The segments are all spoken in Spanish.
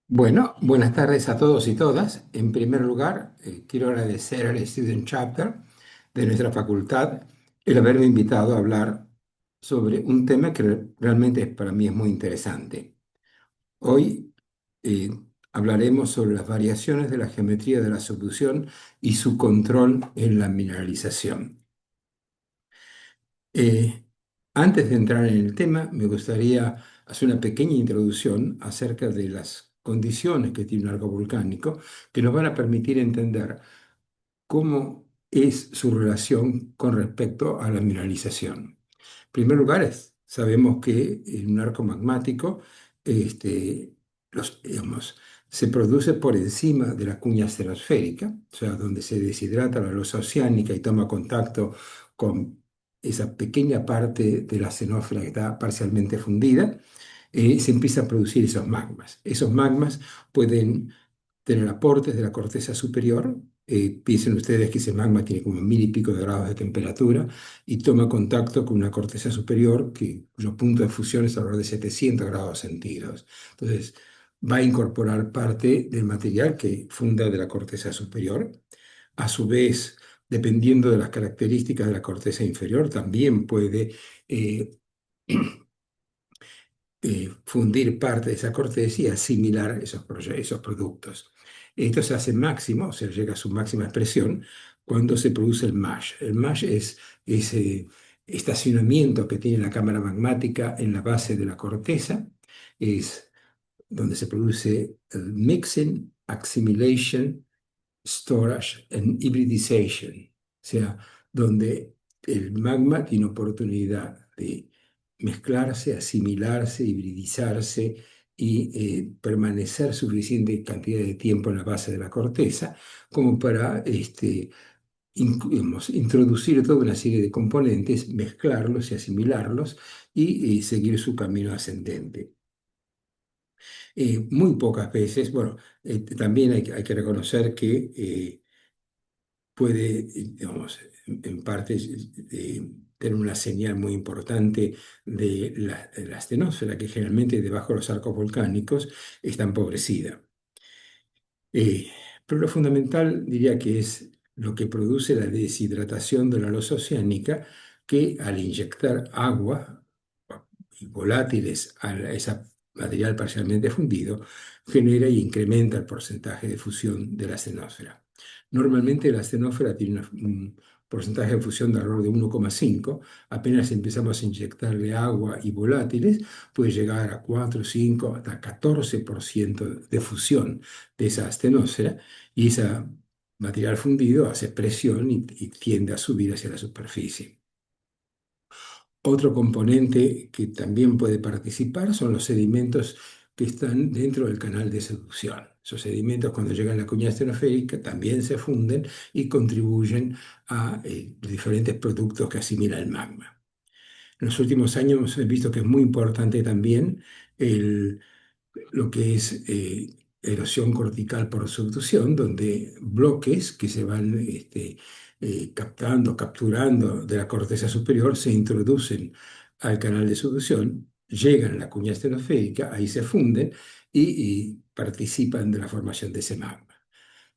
Bueno, buenas tardes a todos y todas. En primer lugar, quiero agradecer al Student Chapter de nuestra facultad el haberme invitado a hablar sobre un tema que realmente para mí es muy interesante. Hoy eh, hablaremos sobre las variaciones de la geometría de la solución y su control en la mineralización. Eh, Antes de entrar en el tema, me gustaría hacer una pequeña introducción acerca de las condiciones que tiene un arco volcánico que nos van a permitir entender cómo es su relación con respecto a la mineralización. En primer lugar, sabemos que en un arco magmático este, digamos, se produce por encima de la cuña astenosférica, o sea, donde se deshidrata la losa oceánica y toma contacto con esa pequeña parte de la xenósfera que está parcialmente fundida, se empiezan a producir esos magmas. Esos magmas pueden tener aportes de la corteza superior. Piensen ustedes que ese magma tiene como 1000 y pico de grados de temperatura y toma contacto con una corteza superior cuyo punto de fusión es alrededor de 700 grados centígrados. Entonces, va a incorporar parte del material que funda de la corteza superior. A su vez, dependiendo de las características de la corteza inferior, también puede eh, fundir parte de esa corteza y asimilar esos productos. Esto se hace máximo, o sea, llega a su máxima expresión cuando se produce el MASH. El MASH es ese estacionamiento que tiene la cámara magmática en la base de la corteza, es donde se produce el mixing, assimilation, storage and hybridization, o sea, donde el magma tiene oportunidad de mezclarse, asimilarse, hibridizarse y permanecer suficiente cantidad de tiempo en la base de la corteza como para digamos, introducir toda una serie de componentes, mezclarlos y asimilarlos y seguir su camino ascendente. Muy pocas veces, bueno, también hay que reconocer que puede, digamos, en parte tener una señal muy importante de la astenosfera, que generalmente debajo de los arcos volcánicos está empobrecida. Eh, pero lo fundamental diría que es lo que produce la deshidratación de la losa oceánica, que al inyectar agua y volátiles a ese material parcialmente fundido, genera y incrementa el porcentaje de fusión de la astenosfera. Normalmente la astenosfera tiene un porcentaje de fusión de alrededor de 1,5. Apenas empezamos a inyectarle agua y volátiles, puede llegar a 4, 5, hasta 14% de fusión de esa astenosfera, y ese material fundido hace presión y tiende a subir hacia la superficie. Otro componente que también puede participar son los sedimentos que están dentro del canal de seducción. Esos sedimentos, cuando llegan a la cuña astenosférica, también se funden y contribuyen a diferentes productos que asimila el magma. En los últimos años hemos visto que es muy importante también lo que es erosión cortical por subducción, donde bloques que se van capturando de la corteza superior, se introducen al canal de subducción, llegan a la cuña astenosférica, ahí se funden y participan de la formación de ese magma.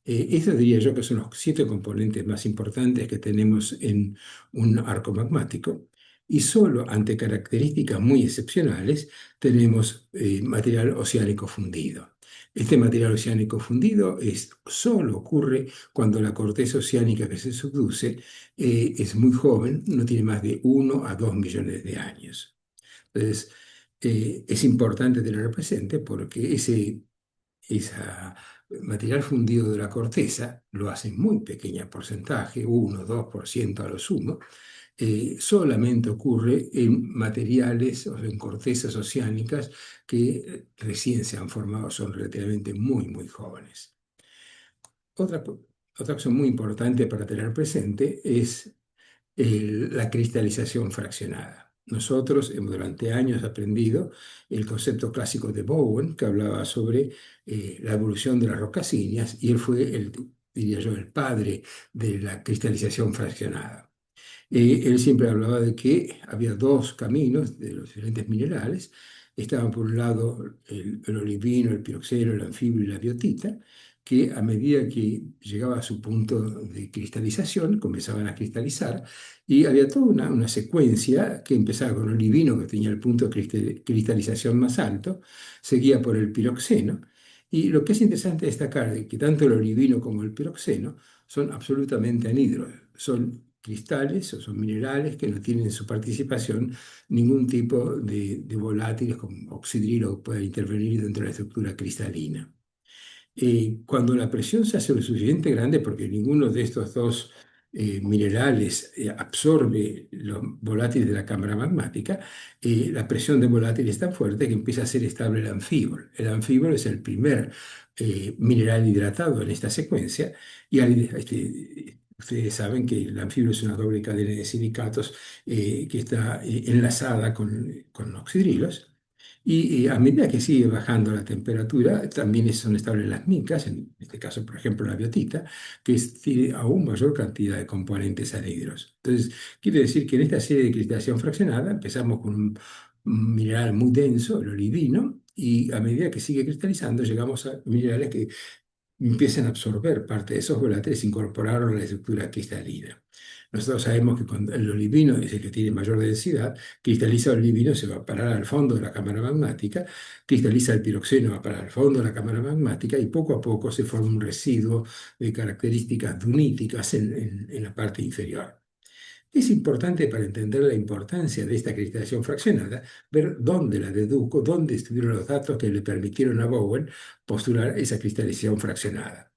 Estos diría yo que son los 7 componentes más importantes que tenemos en un arco magmático. Y solo ante características muy excepcionales tenemos material oceánico fundido. Este material oceánico fundido solo ocurre cuando la corteza oceánica que se subduce es muy joven, no tiene más de 1 a 2 millones de años. Entonces, es importante tenerlo presente porque ese material fundido de la corteza lo hace en muy pequeño porcentaje, 1 o 2% a lo sumo. Solamente ocurre en materiales o en cortezas oceánicas que recién se han formado, son relativamente muy, muy jóvenes. Otra, otra cosa muy importante para tener presente es la cristalización fraccionada. Nosotros hemos durante años aprendido el concepto clásico de Bowen, que hablaba sobre la evolución de las rocas ígneas, y él fue diría yo, el padre de la cristalización fraccionada. Él siempre hablaba de que había dos caminos de los diferentes minerales. Estaban por un lado el olivino, el piroxeno, el anfibio y la biotita, que a medida que llegaba a su punto de cristalización, comenzaban a cristalizar, y había toda una secuencia que empezaba con el olivino, que tenía el punto de cristalización más alto, seguía por el piroxeno, y lo que es interesante destacar es que tanto el olivino como el piroxeno son absolutamente anhidros, son cristales o son minerales que no tienen en su participación ningún tipo de volátiles como oxidrilo que pueda intervenir dentro de la estructura cristalina. Cuando la presión se hace lo suficiente grande, porque ninguno de estos dos minerales absorbe los volátiles de la cámara magmática, la presión de volátiles es tan fuerte que empieza a ser estable el anfíbol. El anfíbol es el primer mineral hidratado en esta secuencia y ustedes saben que el anfíbol es una doble cadena de silicatos que está enlazada con oxidrilos. Y a medida que sigue bajando la temperatura, también son estables las micas, en este caso, por ejemplo, la biotita, que tiene aún mayor cantidad de componentes anhidros. Entonces, quiere decir que en esta serie de cristalización fraccionada empezamos con un mineral muy denso, el olivino, y a medida que sigue cristalizando, llegamos a minerales que empiezan a absorber parte de esos volátiles e incorporarlos a la estructura cristalina. Nosotros sabemos que cuando el olivino es el que tiene mayor densidad, cristaliza el olivino, se va a parar al fondo de la cámara magmática, cristaliza el piroxeno, va a parar al fondo de la cámara magmática y poco a poco se forma un residuo de características duníticas en la parte inferior. Es importante para entender la importancia de esta cristalización fraccionada, ver dónde la dedujo, dónde estuvieron los datos que le permitieron a Bowen postular esa cristalización fraccionada.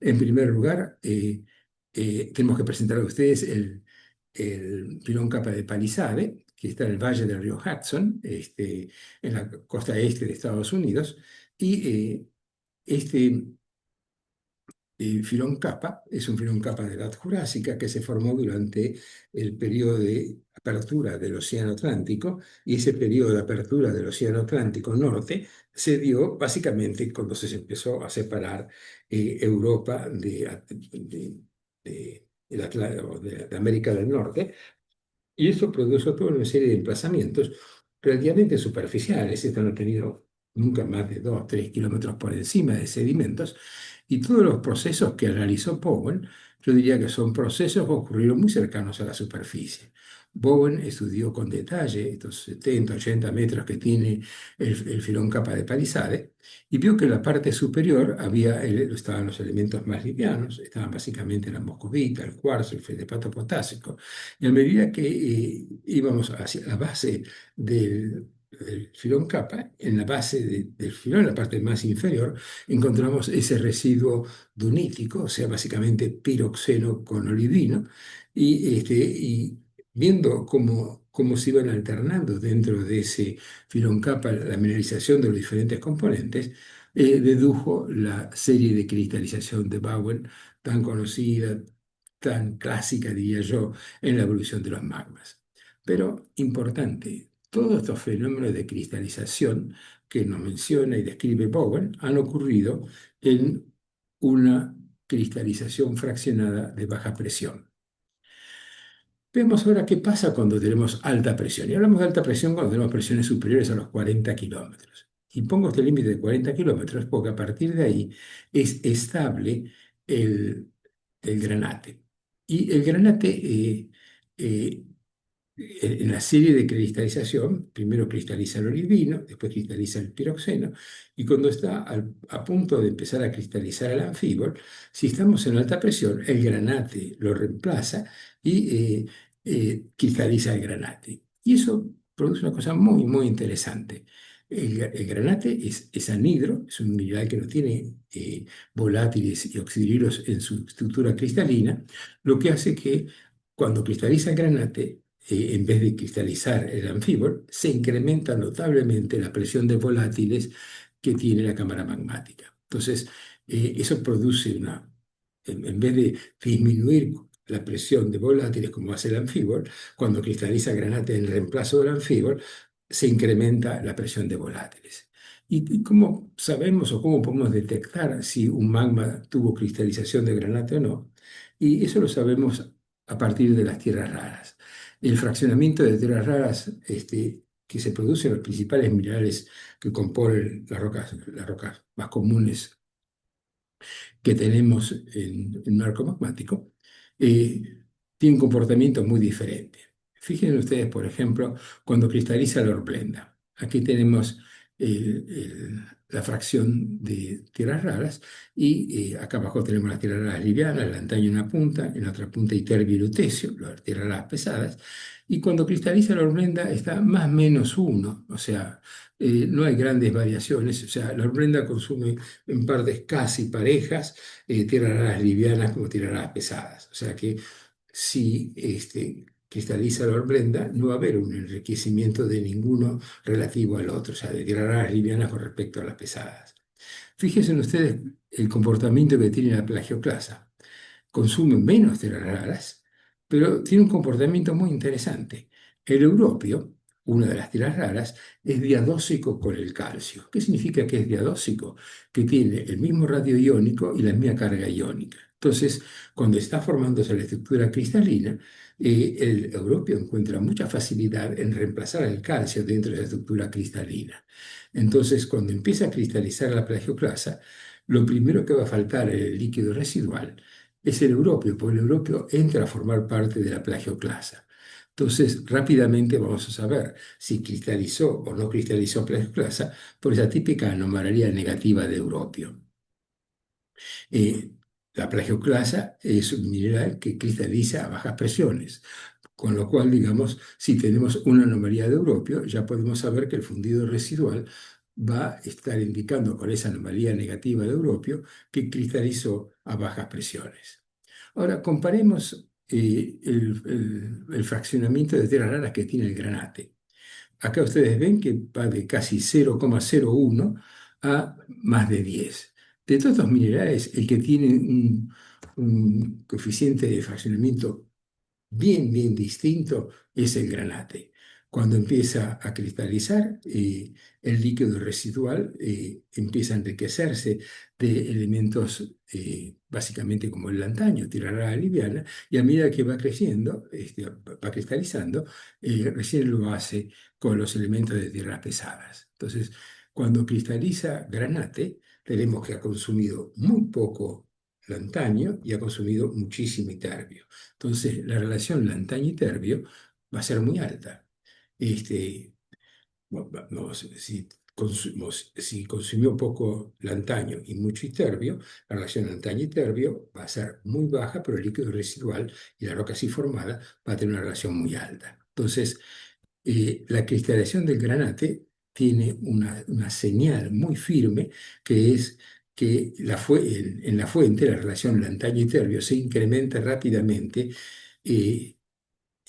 En primer lugar, tenemos que presentar a ustedes el filón capa de Palisade, que está en el valle del río Hudson, en la costa este de Estados Unidos, y este filón capa es un filón capa de edad jurásica que se formó durante el periodo de apertura del Océano Atlántico, y ese periodo de apertura del Océano Atlántico Norte se dio básicamente cuando se empezó a separar Europa de América del Norte, y eso produjo toda una serie de emplazamientos relativamente superficiales. Esto no ha tenido nunca más de 2 3 kilómetros por encima de sedimentos. Y todos los procesos que analizó Bowen, yo diría que son procesos que ocurrieron muy cercanos a la superficie. Bowen estudió con detalle estos 70, 80 metros que tiene el filón capa de Palisade y vio que en la parte superior estaban los elementos más livianos, estaban básicamente la moscovita, el cuarzo, el feldespato potásico. Y a medida que íbamos hacia la base del filón capa, en la base del filón, en la parte más inferior, encontramos ese residuo dunítico, o sea, básicamente piroxeno con olivino, y viendo cómo se iban alternando dentro de ese filón capa la mineralización de los diferentes componentes, dedujo la serie de cristalización de Bowen, tan conocida, tan clásica, diría yo, en la evolución de los magmas. Pero importante, todos estos fenómenos de cristalización que nos menciona y describe Bowen han ocurrido en una cristalización fraccionada de baja presión. Veamos ahora qué pasa cuando tenemos alta presión. Y hablamos de alta presión cuando tenemos presiones superiores a los 40 kilómetros. Y pongo este límite de 40 kilómetros porque a partir de ahí es estable el granate. Y el granate, eh, en la serie de cristalización, primero cristaliza el olivino, después cristaliza el piroxeno, y cuando está a punto de empezar a cristalizar el anfíbol, si estamos en alta presión, el granate lo reemplaza y cristaliza el granate. Y eso produce una cosa muy, muy interesante. El granate es anhidro, es un mineral que no tiene volátiles y oxidrilos en su estructura cristalina, lo que hace que cuando cristaliza el granate, en vez de cristalizar el anfíbol, se incrementa notablemente la presión de volátiles que tiene la cámara magmática. Entonces, eso produce en vez de disminuir la presión de volátiles como hace el anfíbol, cuando cristaliza el granate en reemplazo del anfíbol, se incrementa la presión de volátiles. ¿Y cómo sabemos o cómo podemos detectar si un magma tuvo cristalización de granate o no? Y eso lo sabemos a partir de las tierras raras. El fraccionamiento de tierras raras que se produce en los principales minerales que componen las rocas más comunes que tenemos en un arco magmático, tiene un comportamiento muy diferente. Fíjense ustedes, por ejemplo, cuando cristaliza la hornblenda. Aquí tenemos la fracción de tierras raras y acá abajo tenemos las tierras raras livianas, el antaño en una punta, en la otra punta iterbio y lutecio, las tierras raras pesadas. Y cuando cristaliza la hornblenda está más o menos uno, o sea, no hay grandes variaciones, o sea, la hornblenda consume en partes casi parejas, tierras raras livianas como tierras raras pesadas. O sea que si cristaliza la hornblenda, no va a haber un enriquecimiento de ninguno relativo al otro, o sea, de tierras raras livianas con respecto a las pesadas. Fíjense en ustedes el comportamiento que tiene la plagioclasa. Consume menos tierras raras, pero tiene un comportamiento muy interesante. El europio, una de las tierras raras, es diadóxico con el calcio. ¿Qué significa que es diadóxico? Que tiene el mismo radio iónico y la misma carga iónica. Entonces, cuando está formándose la estructura cristalina, el europio encuentra mucha facilidad en reemplazar el calcio dentro de la estructura cristalina. Entonces, cuando empieza a cristalizar la plagioclasa, lo primero que va a faltar en el líquido residual es el europio, porque el europio entra a formar parte de la plagioclasa. Entonces, rápidamente vamos a saber si cristalizó o no cristalizó plagioclasa por esa típica anomalía negativa de europio. Eh, la plagioclasa es un mineral que cristaliza a bajas presiones, con lo cual, digamos, si tenemos una anomalía de europio, ya podemos saber que el fundido residual va a estar indicando con esa anomalía negativa de europio que cristalizó a bajas presiones. Ahora, comparemos el fraccionamiento de tierras raras que tiene el granate. Acá ustedes ven que va de casi 0,01 a más de 10. De todos los minerales, el que tiene un coeficiente de fraccionamiento bien distinto es el granate. Cuando empieza a cristalizar, el líquido residual empieza a enriquecerse de elementos básicamente como el antaño, tierra rara liviana, y a medida que va creciendo, va cristalizando, recién lo hace con los elementos de tierras pesadas. Entonces, cuando cristaliza granate, tenemos que ha consumido muy poco antaño y ha consumido muchísimo iterbio. Entonces, la relación lantaño-iterbio va a ser muy alta. Este, si consumió poco lantaño y mucho iterbio, la relación lantaño-iterbio va a ser muy baja, pero el líquido residual y la roca así formada va a tener una relación muy alta. Entonces, la cristalización del granate tiene una señal muy firme que es que en la fuente la relación lantaño-iterbio se incrementa rápidamente eh,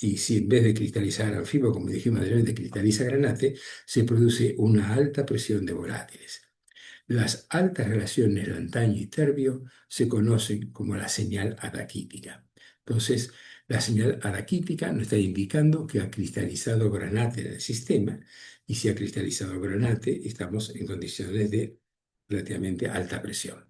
y si en vez de cristalizar anfibio, como dijimos anteriormente, cristaliza granate, se produce una alta presión de volátiles. Las altas relaciones lantaño y terbio se conocen como la señal adaquítica. Entonces, la señal adaquítica nos está indicando que ha cristalizado granate en el sistema y si ha cristalizado granate, estamos en condiciones de relativamente alta presión.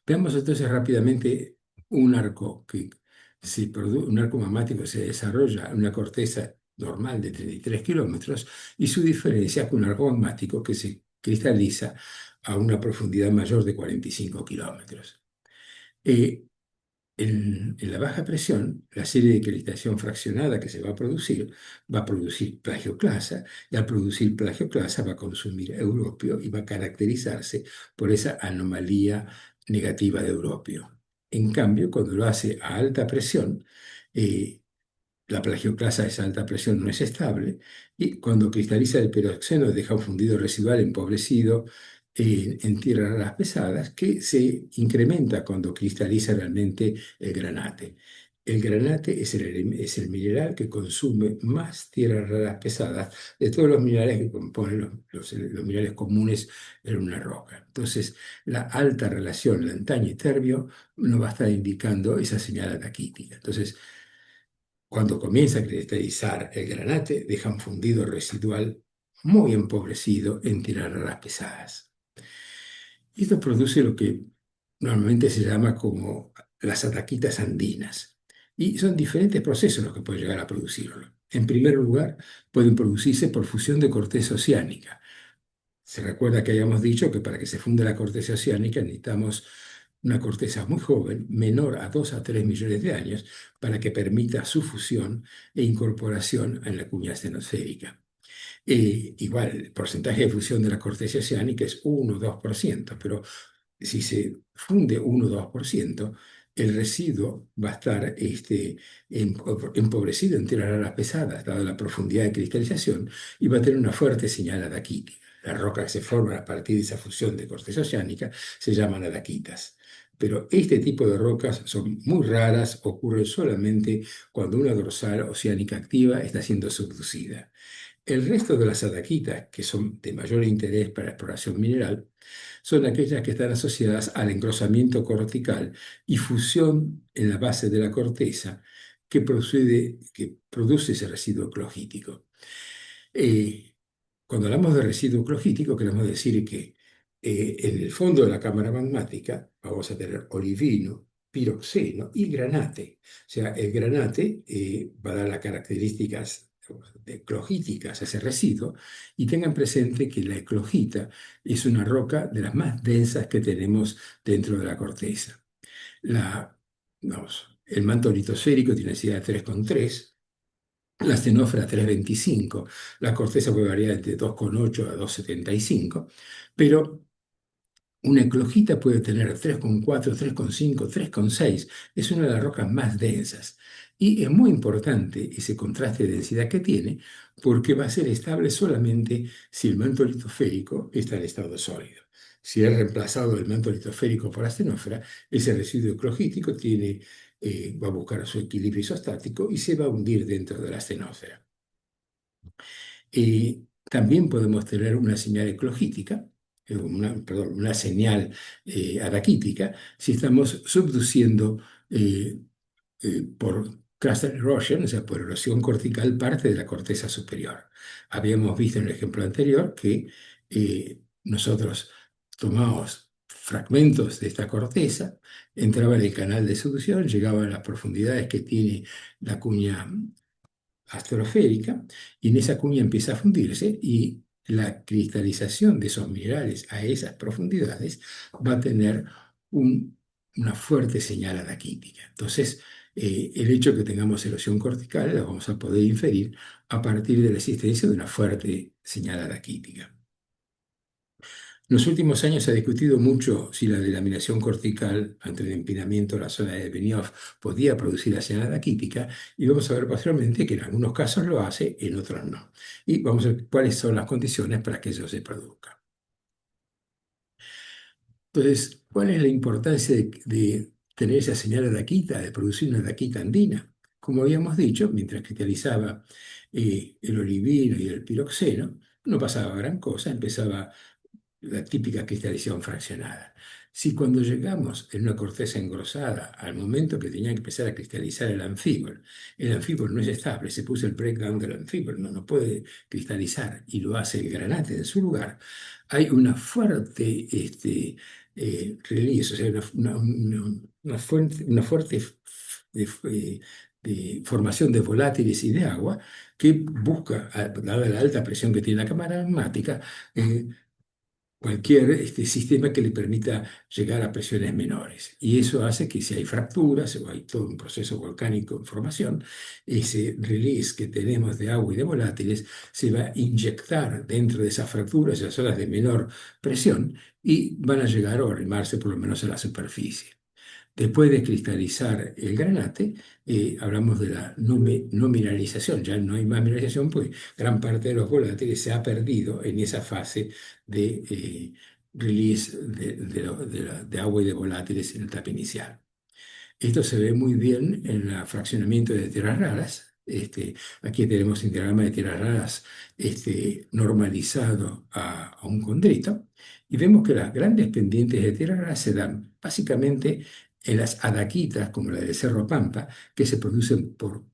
Veamos entonces rápidamente un arco un arco magmático que se desarrolla en una corteza normal de 33 kilómetros y su diferencia con un arco magmático que se cristaliza a una profundidad mayor de 45 kilómetros. Eh, en la baja presión, la serie de cristalización fraccionada que se va a producir plagioclasa, y al producir plagioclasa va a consumir europio y va a caracterizarse por esa anomalía negativa de europio. En cambio, cuando lo hace a alta presión, eh, la plagioclasa a esa alta presión no es estable y cuando cristaliza el peroxeno deja un fundido residual empobrecido en tierras raras pesadas que se incrementa cuando cristaliza realmente el granate. El granate es el mineral que consume más tierras raras pesadas de todos los minerales que componen los minerales comunes en una roca. Entonces, la alta relación lantaño y terbio nos va a estar indicando esa señal taquítica. Entonces, cuando comienza a cristalizar el granate, deja un fundido residual muy empobrecido en tierras raras pesadas. Y esto produce lo que normalmente se llama como las ataquitas andinas. Y son diferentes procesos los que pueden llegar a producirlo. En primer lugar, pueden producirse por fusión de corteza oceánica. Se recuerda que habíamos dicho que para que se funde la corteza oceánica necesitamos una corteza muy joven, menor a 2 a 3 millones de años, para que permita su fusión e incorporación en la cuña astenosférica. Igual, el porcentaje de fusión de la corteza oceánica es 1 o 2%, pero si se funde 1 o 2%, el residuo va a estar empobrecido en tierras raras pesadas, dada la profundidad de cristalización, y va a tener una fuerte señal adaquítica. Las rocas que se forman a partir de esa fusión de corteza oceánica se llaman adaquitas. Pero este tipo de rocas son muy raras, ocurren solamente cuando una dorsal oceánica activa está siendo subducida. El resto de las adaquitas, que son de mayor interés para la exploración mineral, son aquellas que están asociadas al engrosamiento cortical y fusión en la base de la corteza que produce ese residuo clogítico. Eh, Cuando hablamos de residuo clogítico, queremos decir que en el fondo de la cámara magmática vamos a tener olivino, piroxeno y granate. O sea, el granate va a dar las características clogíticas a ese residuo, y tengan presente que la eclogita es una roca de las más densas que tenemos dentro de la corteza. El manto litosférico tiene densidad de 3,3, la astenófera 3,25, la corteza puede variar entre 2,8 a 2,75, pero una eclogita puede tener 3,4, 3,5, 3,6. Es una de las rocas más densas. Y es muy importante ese contraste de densidad que tiene, porque va a ser estable solamente si el manto litosférico está en estado sólido. Si es reemplazado el manto litosférico por astenófera, ese residuo eclogítico va a buscar su equilibrio isostático y se va a hundir dentro de la astenósfera. También podemos tener una señal eclogítica, perdón, una señal adaquítica, si estamos subduciendo por crustal erosion, o sea, por erosión cortical, parte de la corteza superior. Habíamos visto en el ejemplo anterior que nosotros tomamos fragmentos de esta corteza, entraba en el canal de subducción, llegaba a las profundidades que tiene la cuña astrosférica, y en esa cuña empieza a fundirse, y la cristalización de esos minerales a esas profundidades va a tener una fuerte señal adaquítica. Entonces, el hecho de que tengamos erosión cortical la vamos a poder inferir a partir de la existencia de una fuerte señal adaquítica. En los últimos años se ha discutido mucho si la delaminación cortical ante el empinamiento de la zona de Benioff podía producir la señal adaquítica, y vamos a ver posteriormente que en algunos casos lo hace, en otros no. Y vamos a ver cuáles son las condiciones para que eso se produzca. Entonces, ¿cuál es la importancia de tener esa señal adaquita, de producir una adaquita andina? Como habíamos dicho, mientras cristalizaba el olivino y el piroxeno, no pasaba gran cosa, empezaba la típica cristalización fraccionada. Si cuando llegamos en una corteza engrosada al momento que tenía que empezar a cristalizar el anfíbol no es estable, se puso el breakdown del anfíbol, no puede cristalizar, y lo hace el granate en su lugar, hay una fuerte release, o sea, una fuerte de formación de volátiles y de agua, que busca, dada la alta presión que tiene la cámara magmática, cualquier sistema que le permita llegar a presiones menores. Y eso hace que si hay fracturas o hay todo un proceso volcánico en formación, ese release que tenemos de agua y de volátiles se va a inyectar dentro de esas fracturas, esas zonas de menor presión, y van a llegar a arrimarse por lo menos a la superficie. Después de cristalizar el granate, hablamos de la no mineralización. Ya no hay más mineralización, pues gran parte de los volátiles se ha perdido en esa fase de release de agua y de volátiles en la etapa inicial. Esto se ve muy bien en el fraccionamiento de tierras raras. Aquí tenemos un diagrama de tierras raras normalizado a un condrito, y vemos que las grandes pendientes de tierras raras se dan básicamente en las adaquitas, como la del Cerro Pampa, que se producen por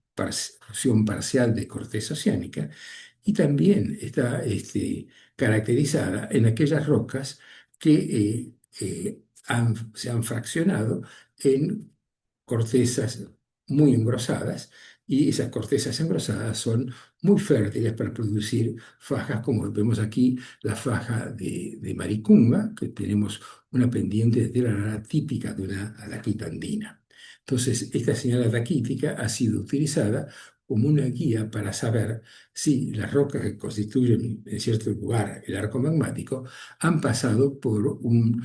fusión parcial de corteza oceánica, y también está caracterizada en aquellas rocas que se han fraccionado en cortezas muy engrosadas y esas cortezas engrosadas son muy fértiles para producir fajas, como vemos aquí, la faja de Maricunga, que tenemos una pendiente de tierra rara típica de una alaquita andina. Entonces, esta señal ataquítica ha sido utilizada como una guía para saber si las rocas que constituyen en cierto lugar el arco magmático han pasado por un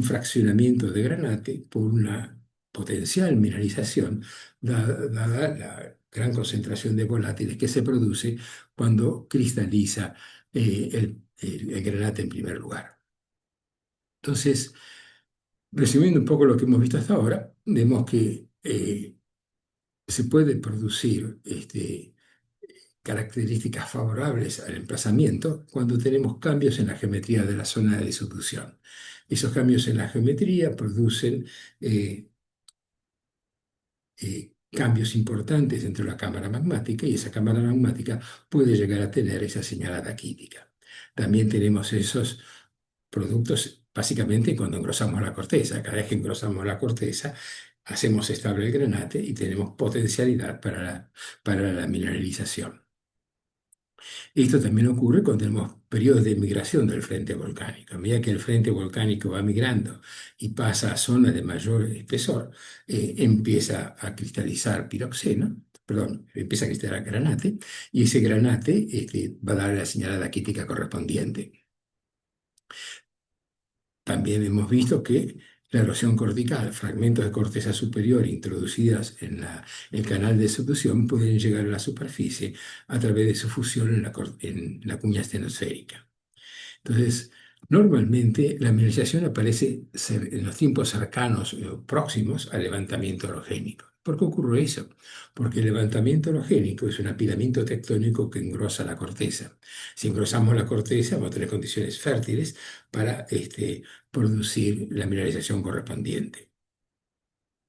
fraccionamiento de granate, por una potencial mineralización, dada la gran concentración de volátiles que se produce cuando cristaliza el granate en primer lugar. Entonces, resumiendo un poco lo que hemos visto hasta ahora, vemos que se puede producir características favorables al emplazamiento cuando tenemos cambios en la geometría de la zona de subducción. Esos cambios en la geometría producen eh, cambios importantes dentro de la cámara magmática y esa cámara magmática puede llegar a tener esa señalada química. También tenemos esos productos básicamente cuando engrosamos la corteza. Cada vez que engrosamos la corteza, hacemos estable el granate y tenemos potencialidad para la mineralización. Esto también ocurre cuando tenemos periodos de migración del frente volcánico. A medida que el frente volcánico va migrando y pasa a zonas de mayor espesor, empieza a cristalizar piroxeno, perdón, empieza a cristalizar granate, y ese granate va a dar la señalada quítica correspondiente. También hemos visto que la erosión cortical, fragmentos de corteza superior introducidas en el canal de subducción pueden llegar a la superficie a través de su fusión en la cuña estenosférica. Entonces, normalmente la mineralización aparece en los tiempos cercanos o próximos al levantamiento orogénico. ¿Por qué ocurre eso? Porque el levantamiento orogénico es un apilamiento tectónico que engrosa la corteza. Si engrosamos la corteza, vamos a tener condiciones fértiles para producir la mineralización correspondiente.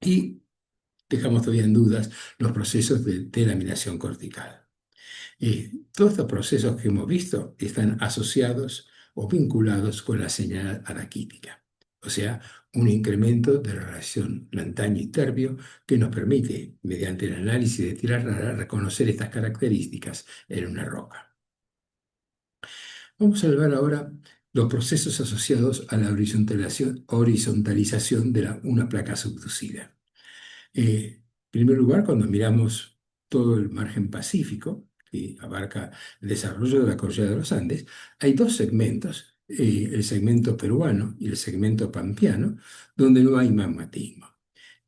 Y dejamos todavía en dudas los procesos de delaminación cortical. Todos estos procesos que hemos visto están asociados o vinculados con la señal araquítica, o sea, un incremento de la relación lantaño-terbio que nos permite, mediante el análisis de tierra rara, reconocer estas características en una roca. Vamos a ver ahora los procesos asociados a la horizontalización de una placa subducida. En primer lugar, cuando miramos todo el margen pacífico, que abarca el desarrollo de la cordillera de los Andes, hay dos segmentos, el segmento peruano y el segmento pampeano, donde no hay magmatismo.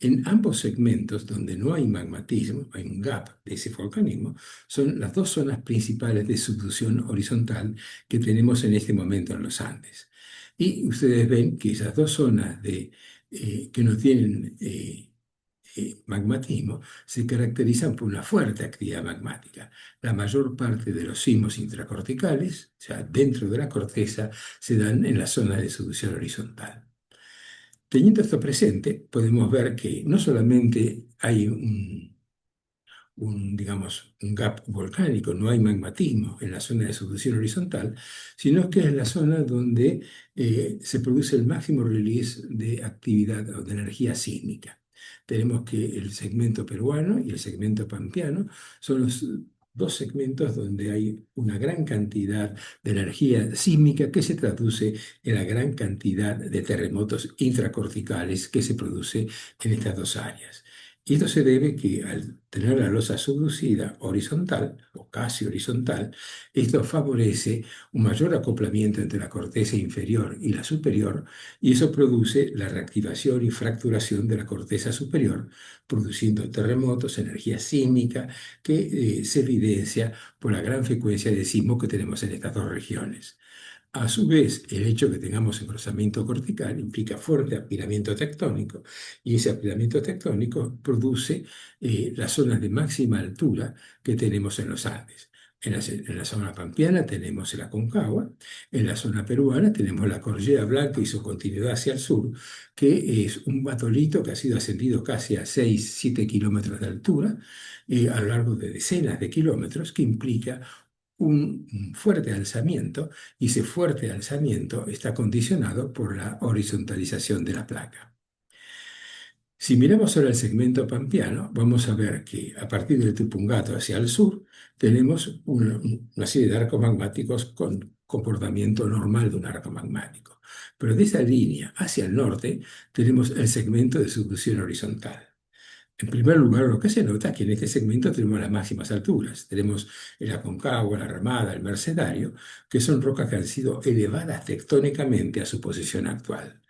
En ambos segmentos, donde no hay magmatismo, hay un gap de ese volcanismo, son las dos zonas principales de subducción horizontal que tenemos en este momento en los Andes. Y ustedes ven que esas dos zonas que no tienen magmatismo se caracterizan por una fuerte actividad magmática. La mayor parte de los sismos intracorticales, o sea, dentro de la corteza, se dan en la zona de subducción horizontal. Teniendo esto presente, podemos ver que no solamente hay digamos, un gap volcánico, no hay magmatismo en la zona de subducción horizontal, sino que es la zona donde se produce el máximo release de actividad o de energía sísmica. Tenemos que el segmento peruano y el segmento pampeano son los dos segmentos donde hay una gran cantidad de energía sísmica que se traduce en la gran cantidad de terremotos intracorticales que se produce en estas dos áreas. Y esto se debe que al tener la losa subducida horizontal o casi horizontal, esto favorece un mayor acoplamiento entre la corteza inferior y la superior y eso produce la reactivación y fracturación de la corteza superior, produciendo terremotos, energía sísmica que se evidencia por la gran frecuencia de sismos que tenemos en estas dos regiones. A su vez, el hecho de que tengamos engrosamiento cortical implica fuerte apilamiento tectónico y ese apilamiento tectónico produce las zonas de máxima altura que tenemos en los Andes. En la zona pampeana tenemos el Aconcagua, en la zona peruana tenemos la Cordillera Blanca y su continuidad hacia el sur, que es un atolito que ha sido ascendido casi a 6, 7 kilómetros de altura a lo largo de decenas de kilómetros, que implica un fuerte alzamiento y ese fuerte alzamiento está condicionado por la horizontalización de la placa. Si miramos ahora el segmento pampeano, vamos a ver que a partir del Tupungato hacia el sur tenemos una serie de arcos magmáticos con comportamiento normal de un arco magmático. Pero de esa línea hacia el norte tenemos el segmento de subducción horizontal. En primer lugar, lo que se nota es que en este segmento tenemos las máximas alturas. Tenemos el Aconcagua, la Ramada, el Mercedario, que son rocas que han sido elevadas tectónicamente a su posición actual.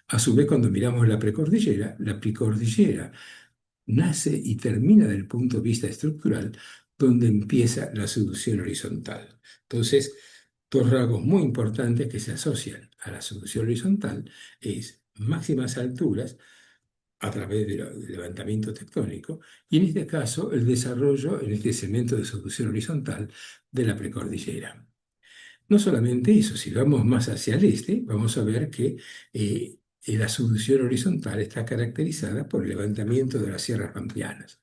A su vez, cuando miramos la precordillera nace y termina del punto de vista estructural, donde empieza la subducción horizontal. Entonces, dos rasgos muy importantes que se asocian a la subducción horizontal es máximas alturas a través del levantamiento tectónico, y en este caso el desarrollo en este segmento de subducción horizontal de la precordillera. No solamente eso, si vamos más hacia el este, vamos a ver que la subducción horizontal está caracterizada por el levantamiento de las sierras pampeanas.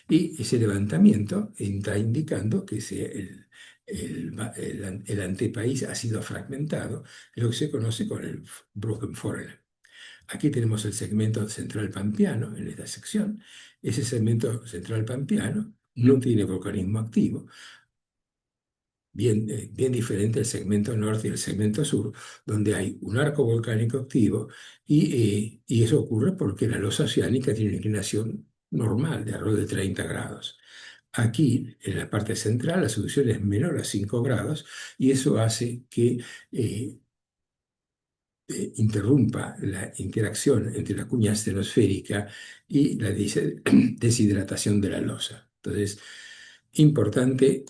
Y ese levantamiento está indicando que el antepaís ha sido fragmentado, lo que se conoce con el Broken Forest. Aquí tenemos el segmento central pampeano en esta sección. Ese segmento central pampeano no tiene volcanismo activo, bien diferente al segmento norte y el segmento sur, donde hay un arco volcánico activo y eso ocurre porque la losa oceánica tiene una inclinación normal de alrededor de 30 grados. Aquí, en la parte central, la solución es menor a 5 grados y eso hace que interrumpa la interacción entre la cuña astenosférica y la deshidratación de la losa. Entonces, importante,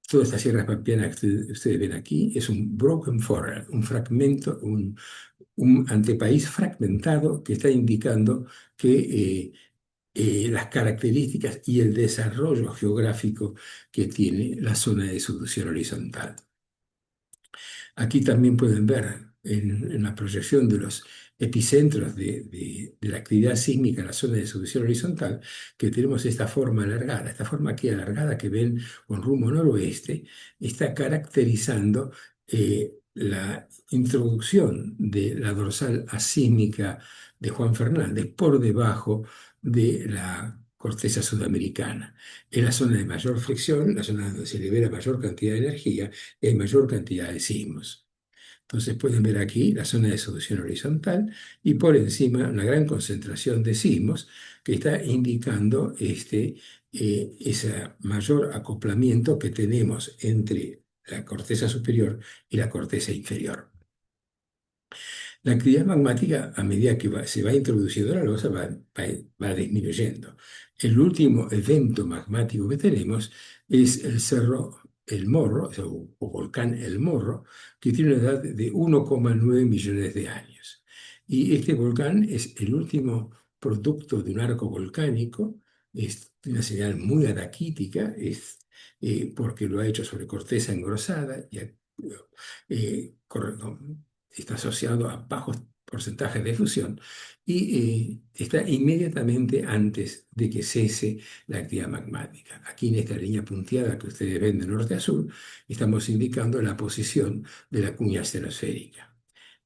toda esta sierra pampeana que ustedes ven aquí es un broken forest, un fragmento, un antepaís fragmentado que está indicando que las características y el desarrollo geográfico que tiene la zona de subducción horizontal. Aquí también pueden ver en la proyección de los epicentros de la actividad sísmica en la zona de subducción horizontal, que tenemos esta forma alargada. Esta forma aquí alargada que ven con rumbo noroeste está caracterizando la introducción de la dorsal asísmica de Juan Fernández por debajo de la corteza sudamericana. Es la zona de mayor fricción, la zona donde se libera mayor cantidad de energía y hay mayor cantidad de sismos. Entonces pueden ver aquí la zona de solución horizontal y por encima una gran concentración de sismos que está indicando ese mayor acoplamiento que tenemos entre la corteza superior y la corteza inferior. La actividad magmática, a medida que se va introduciendo la losa, va disminuyendo. El último evento magmático que tenemos es el cerro El Morro, o volcán El Morro, que tiene una edad de 1,9 millones de años. Y este volcán es el último producto de un arco volcánico, es una señal muy adaquítica, porque lo ha hecho sobre corteza engrosada y está asociado a bajos porcentajes de fusión y está inmediatamente antes de que cese la actividad magmática. Aquí en esta línea punteada que ustedes ven de norte a sur, estamos indicando la posición de la cuña astenosférica.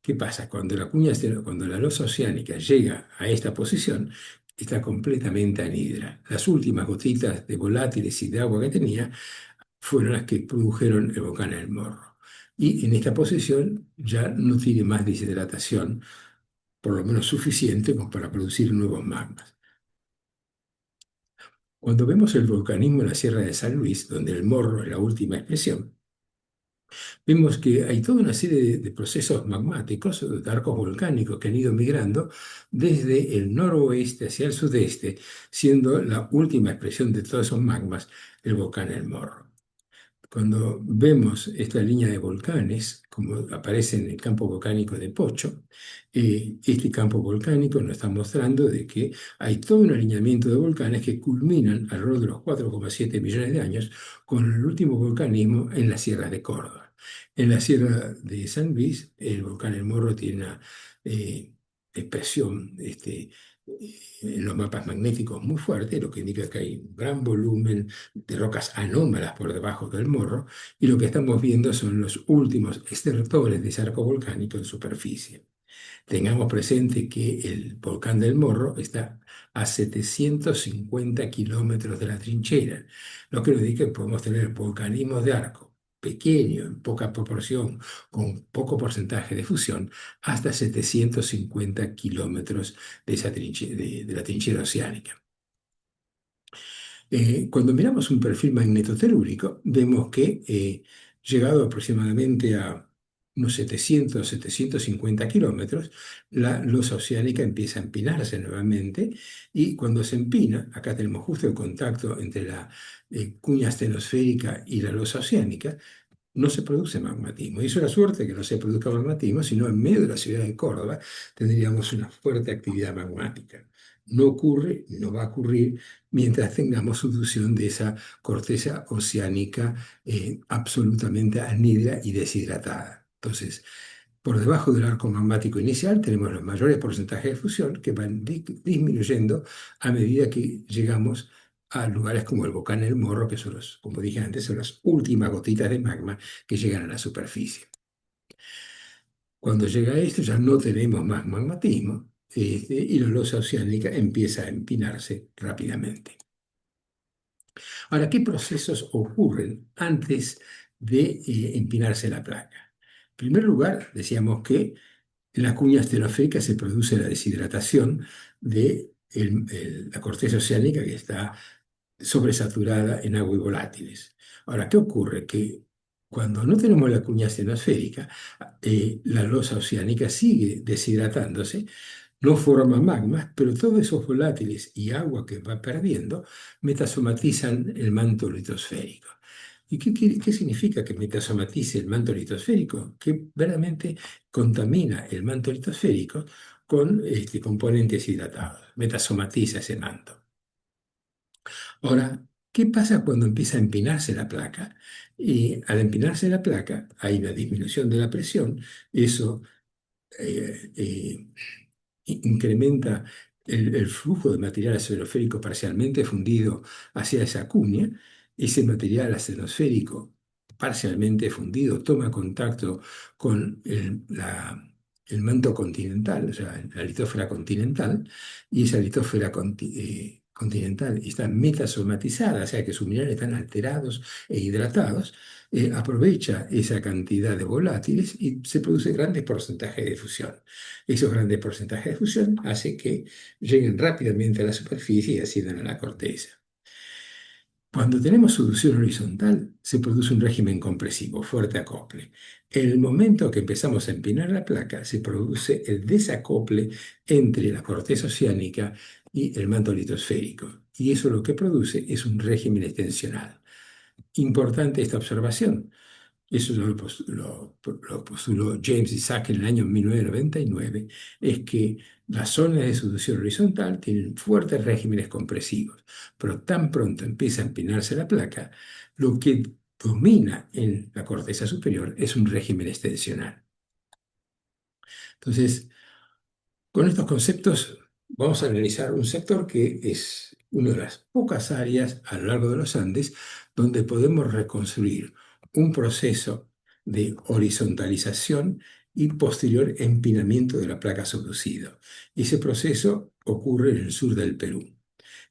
¿Qué pasa? Cuando la losa oceánica llega a esta posición, está completamente anhidra. Las últimas gotitas de volátiles y de agua que tenía fueron las que produjeron el volcán El Morro. Y en esta posición ya no tiene más deshidratación, por lo menos suficiente como para producir nuevos magmas. Cuando vemos el volcanismo en la Sierra de San Luis, donde el Morro es la última expresión, vemos que hay toda una serie de procesos magmáticos, de arcos volcánicos que han ido migrando desde el noroeste hacia el sudeste, siendo la última expresión de todos esos magmas el volcán El Morro. Cuando vemos esta línea de volcanes, como aparece en el campo volcánico de Pocho, este campo volcánico nos está mostrando de que hay todo un alineamiento de volcanes que culminan alrededor de los 4,7 millones de años con el último volcanismo en la Sierra de Córdoba. En la Sierra de San Luis, el volcán El Morro tiene una expresión en los mapas magnéticos muy fuerte, lo que indica que hay un gran volumen de rocas anómalas por debajo del morro, y lo que estamos viendo son los últimos estertores de ese arco volcánico en superficie. Tengamos presente que el volcán del Morro está a 750 kilómetros de la trinchera, lo que nos indica que podemos tener volcanismos de arco pequeño, en poca proporción, con poco porcentaje de fusión, hasta 750 kilómetros de, de la trinchera oceánica. Cuando miramos un perfil magnetotelúrico, vemos que llegado aproximadamente a unos 700, 750 kilómetros, la losa oceánica empieza a empinarse nuevamente y cuando se empina, acá tenemos justo el contacto entre la cuña astenosférica y la losa oceánica, no se produce magmatismo. Y eso es la suerte que no se produzca magmatismo, sino en medio de la ciudad de Córdoba tendríamos una fuerte actividad magmática. No ocurre, no va a ocurrir mientras tengamos subducción de esa corteza oceánica absolutamente anhidra y deshidratada. Entonces, por debajo del arco magmático inicial tenemos los mayores porcentajes de fusión que van disminuyendo a medida que llegamos a lugares como el volcán El Morro, que son los, como dije antes, son las últimas gotitas de magma que llegan a la superficie. Cuando llega a esto ya no tenemos más magmatismo y la losa oceánica empieza a empinarse rápidamente. Ahora, ¿qué procesos ocurren antes de empinarse la placa? En primer lugar, decíamos que en la cuña astenosférica se produce la deshidratación de la corteza oceánica que está sobresaturada en agua y volátiles. Ahora, ¿qué ocurre? Que cuando no tenemos la cuña astenosférica, la losa oceánica sigue deshidratándose, no forma magmas, pero todos esos volátiles y agua que va perdiendo metasomatizan el manto litosférico. ¿Y qué significa que metasomatice el manto litosférico? Que verdaderamente contamina el manto litosférico con componentes hidratados, metasomatiza ese manto. Ahora, ¿qué pasa cuando empieza a empinarse la placa? Y al empinarse la placa hay una disminución de la presión, eso eh, eh, incrementa el flujo de material astenosférico parcialmente fundido hacia esa cuña. Ese material astenosférico parcialmente fundido toma contacto con el manto continental, o sea, la litósfera continental, y esa litósfera continental está metasomatizada, o sea que sus minerales están alterados e hidratados, aprovecha esa cantidad de volátiles y se produce grandes porcentajes de fusión. Esos grandes porcentajes de fusión hacen que lleguen rápidamente a la superficie y asciendan a la corteza. Cuando tenemos subducción horizontal, se produce un régimen compresivo, fuerte acople. En el momento que empezamos a empinar la placa, se produce el desacople entre la corteza oceánica y el manto litosférico. Y eso lo que produce es un régimen extensional. Importante esta observación. Eso lo postuló James Isaac en el año 1999, es que las zonas de subducción horizontal tienen fuertes regímenes compresivos, pero tan pronto empieza a empinarse la placa, lo que domina en la corteza superior es un régimen extensional. Entonces, con estos conceptos vamos a analizar un sector que es una de las pocas áreas a lo largo de los Andes donde podemos reconstruir un proceso de horizontalización y posterior empinamiento de la placa subducida. Ese proceso ocurre en el sur del Perú.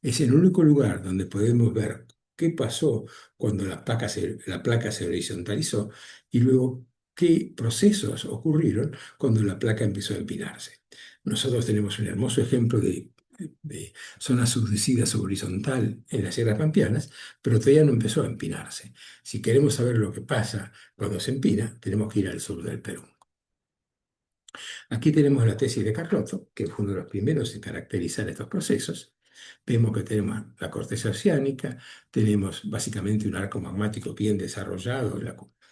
Es el único lugar donde podemos ver qué pasó cuando la placa se horizontalizó y luego qué procesos ocurrieron cuando la placa empezó a empinarse. Nosotros tenemos un hermoso ejemplo de zona subducida horizontal en las sierras pampeanas, pero todavía no empezó a empinarse. Si queremos saber lo que pasa cuando se empina, tenemos que ir al sur del Perú. Aquí tenemos la tesis de Carlotto, que fue uno de los primeros en caracterizar estos procesos. Vemos que tenemos la corteza oceánica, tenemos básicamente un arco magmático bien desarrollado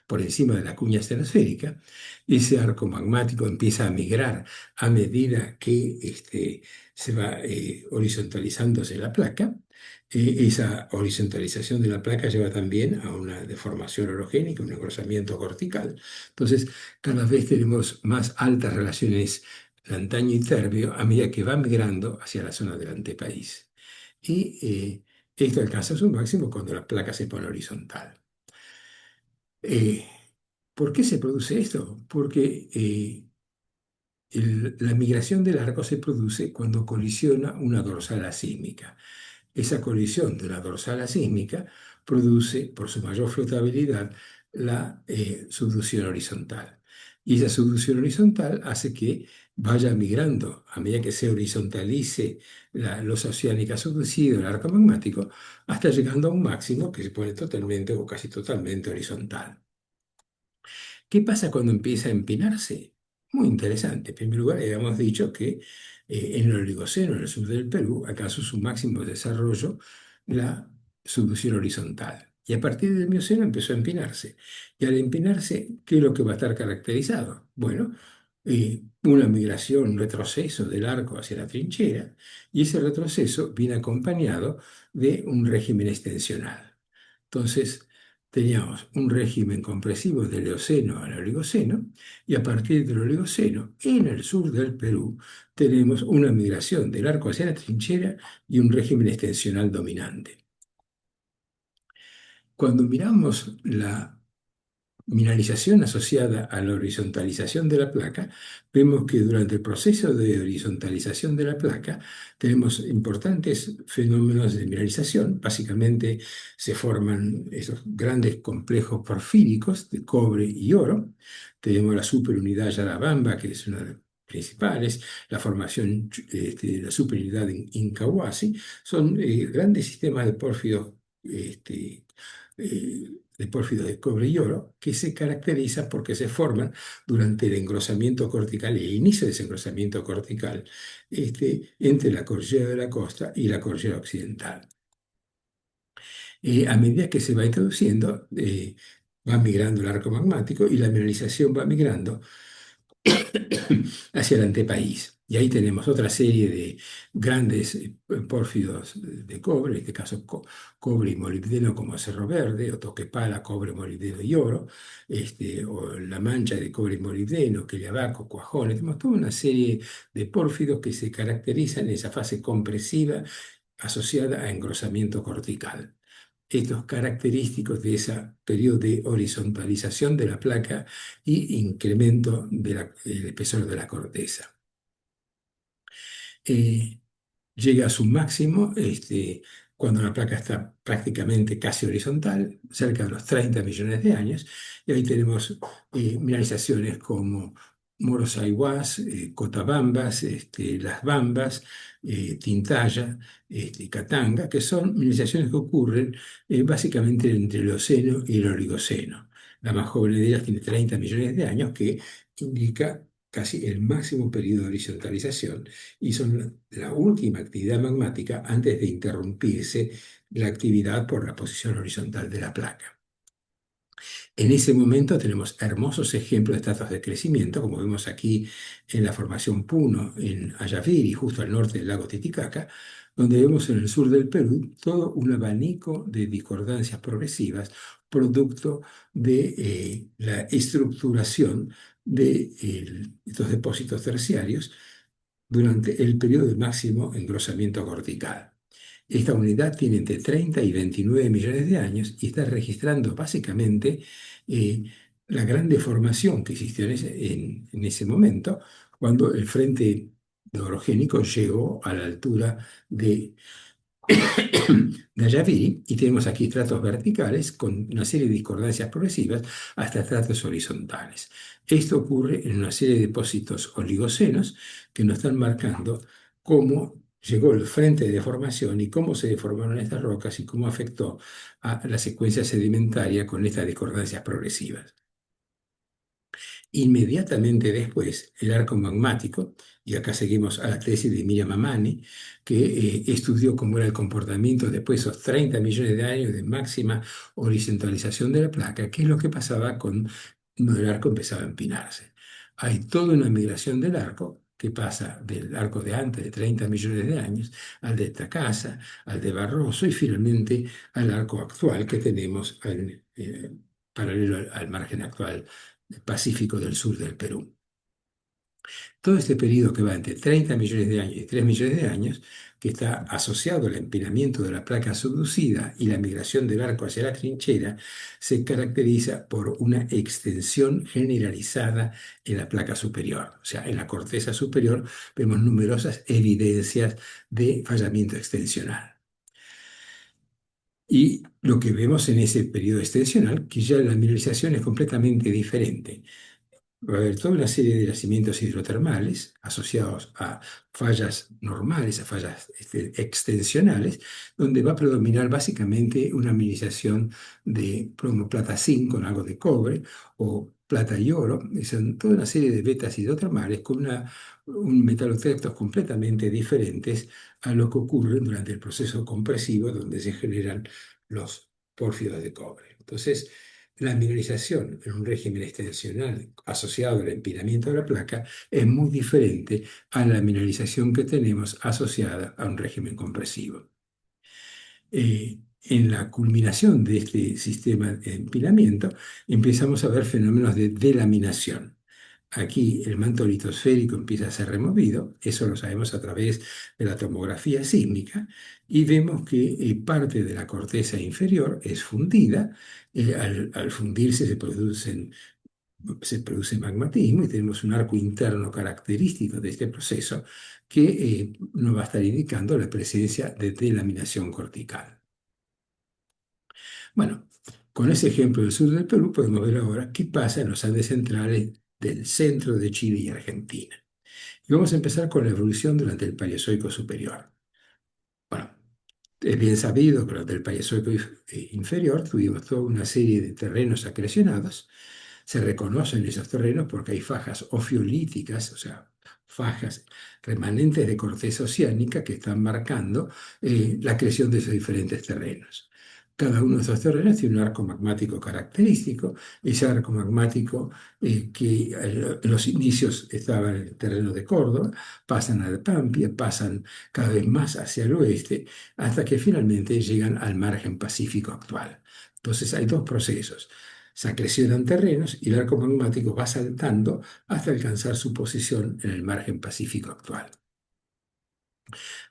por encima de la cuña estenosférica. Ese arco magmático empieza a migrar a medida que se va horizontalizándose la placa. Esa horizontalización de la placa lleva también a una deformación orogénica, un engrosamiento cortical. Entonces, cada vez tenemos más altas relaciones lantaño y térbio a medida que va migrando hacia la zona del antepaís. Y esto alcanza su máximo cuando la placa se pone horizontal. Eh, ¿Por qué se produce esto? Porque La migración del arco se produce cuando colisiona una dorsal asísmica. Esa colisión de la dorsal asísmica produce, por su mayor flotabilidad, la subducción horizontal. Y esa subducción horizontal hace que vaya migrando, a medida que se horizontalice la losa oceánica subducida, el arco magmático, hasta llegando a un máximo que se pone totalmente o casi totalmente horizontal. ¿Qué pasa cuando empieza a empinarse? Muy interesante. En primer lugar, habíamos dicho que en el Oligoceno, en el sur del Perú, alcanzó su máximo desarrollo la subducción horizontal. Y a partir del Mioceno empezó a empinarse. Y al empinarse, ¿qué es lo que va a estar caracterizado? Bueno, una migración, un retroceso del arco hacia la trinchera, y ese retroceso viene acompañado de un régimen extensional. Entonces, teníamos un régimen compresivo del Eoceno al Oligoceno, y a partir del Oligoceno, en el sur del Perú, tenemos una migración del arco hacia la trinchera y un régimen extensional dominante. Cuando miramos la mineralización asociada a la horizontalización de la placa, vemos que durante el proceso de horizontalización de la placa tenemos importantes fenómenos de mineralización. Básicamente se forman esos grandes complejos porfíricos de cobre y oro. Tenemos la superunidad Yarabamba, que es una de las principales, la formación de la superunidad Incahuasi. Son grandes sistemas de pórfidos de pórfidos de cobre y oro, que se caracterizan porque se forman durante el engrosamiento cortical, el inicio de ese engrosamiento cortical, entre la cordillera de la costa y la cordillera occidental. A medida que se va introduciendo, va migrando el arco magmático y la mineralización va migrando hacia el antepaís. Y ahí tenemos otra serie de grandes pórfidos de cobre, en este caso cobre y molibdeno como Cerro Verde, o Toquepala, cobre, molibdeno y oro, o La Mancha de cobre y molibdeno, Quillabaco, Cuajones. Tenemos toda una serie de pórfidos que se caracterizan en esa fase compresiva asociada a engrosamiento cortical. Estos característicos de ese periodo de horizontalización de la placa y incremento del espesor de la corteza. Eh, Llega a su máximo cuando la placa está prácticamente casi horizontal, cerca de los 30 millones de años, y ahí tenemos mineralizaciones como Morosaiguás, Cotabambas, Las Bambas, Tintaya, Catanga, que son mineralizaciones que ocurren básicamente entre el Eoceno y el Oligoceno. La más joven de ellas tiene 30 millones de años, que indica casi el máximo periodo de horizontalización y son la última actividad magmática antes de interrumpirse la actividad por la posición horizontal de la placa. En ese momento tenemos hermosos ejemplos de estratos de crecimiento, como vemos aquí en la formación Puno, en Ayaviri, justo al norte del lago Titicaca, donde vemos en el sur del Perú todo un abanico de discordancias progresivas, producto de la estructuración de estos depósitos terciarios durante el periodo de máximo engrosamiento cortical. Esta unidad tiene entre 30 y 29 millones de años y está registrando básicamente eh, la gran deformación que existió en ese momento, cuando el frente orogénico llegó a la altura de de Ayaviri, y tenemos aquí estratos verticales con una serie de discordancias progresivas hasta estratos horizontales. Esto ocurre en una serie de depósitos oligocenos que nos están marcando cómo llegó el frente de deformación y cómo se deformaron estas rocas y cómo afectó a la secuencia sedimentaria con estas discordancias progresivas. Inmediatamente después, el arco magmático, y acá seguimos a la tesis de Miriam Amani, que estudió cómo era el comportamiento después de esos 30 millones de años de máxima horizontalización de la placa, qué es lo que pasaba cuando el arco empezaba a empinarse. Hay toda una migración del arco que pasa del arco de antes de 30 millones de años al de Tacasa, al de Barroso y finalmente al arco actual que tenemos paralelo al margen actual Pacífico del sur del Perú. Todo este periodo que va entre 30 millones de años y 3 millones de años, que está asociado al empinamiento de la placa subducida y la migración del arco hacia la trinchera, se caracteriza por una extensión generalizada en la placa superior. O sea, en la corteza superior vemos numerosas evidencias de fallamiento extensional. Y lo que vemos en ese periodo extensional, que ya la mineralización es completamente diferente. Va a haber toda una serie de yacimientos hidrotermales asociados a fallas normales, a fallas extensionales, donde va a predominar básicamente una mineralización de plomo plata zinc con algo de cobre o plata y oro. Y son toda una serie de vetas hidrotermales con un metalotectos completamente diferentes a lo que ocurre durante el proceso compresivo donde se generan los pórfidos de cobre. Entonces, la mineralización en un régimen extensional asociado al empinamiento de la placa es muy diferente a la mineralización que tenemos asociada a un régimen compresivo. En la culminación de este sistema de empinamiento empezamos a ver fenómenos de delaminación. Aquí el manto litosférico empieza a ser removido, eso lo sabemos a través de la tomografía sísmica, y vemos que parte de la corteza inferior es fundida. Al fundirse se produce magmatismo y tenemos un arco interno característico de este proceso que nos va a estar indicando la presencia de delaminación cortical. Bueno, con ese ejemplo del sur del Perú podemos ver ahora qué pasa en los Andes centrales del centro de Chile y Argentina. Y vamos a empezar con la evolución durante el Paleozoico superior. Bueno, es bien sabido que durante el Paleozoico inferior tuvimos toda una serie de terrenos acrecionados. Se reconocen esos terrenos porque hay fajas ofiolíticas, o sea, fajas remanentes de corteza oceánica que están marcando la creación de esos diferentes terrenos. Cada uno de esos terrenos tiene un arco magmático característico. Ese arco magmático que en los inicios estaba en el terreno de Córdoba, pasan al Pampia, pasan cada vez más hacia el oeste, hasta que finalmente llegan al margen pacífico actual. Entonces hay dos procesos. Se acrecionan terrenos y el arco magmático va saltando hasta alcanzar su posición en el margen pacífico actual.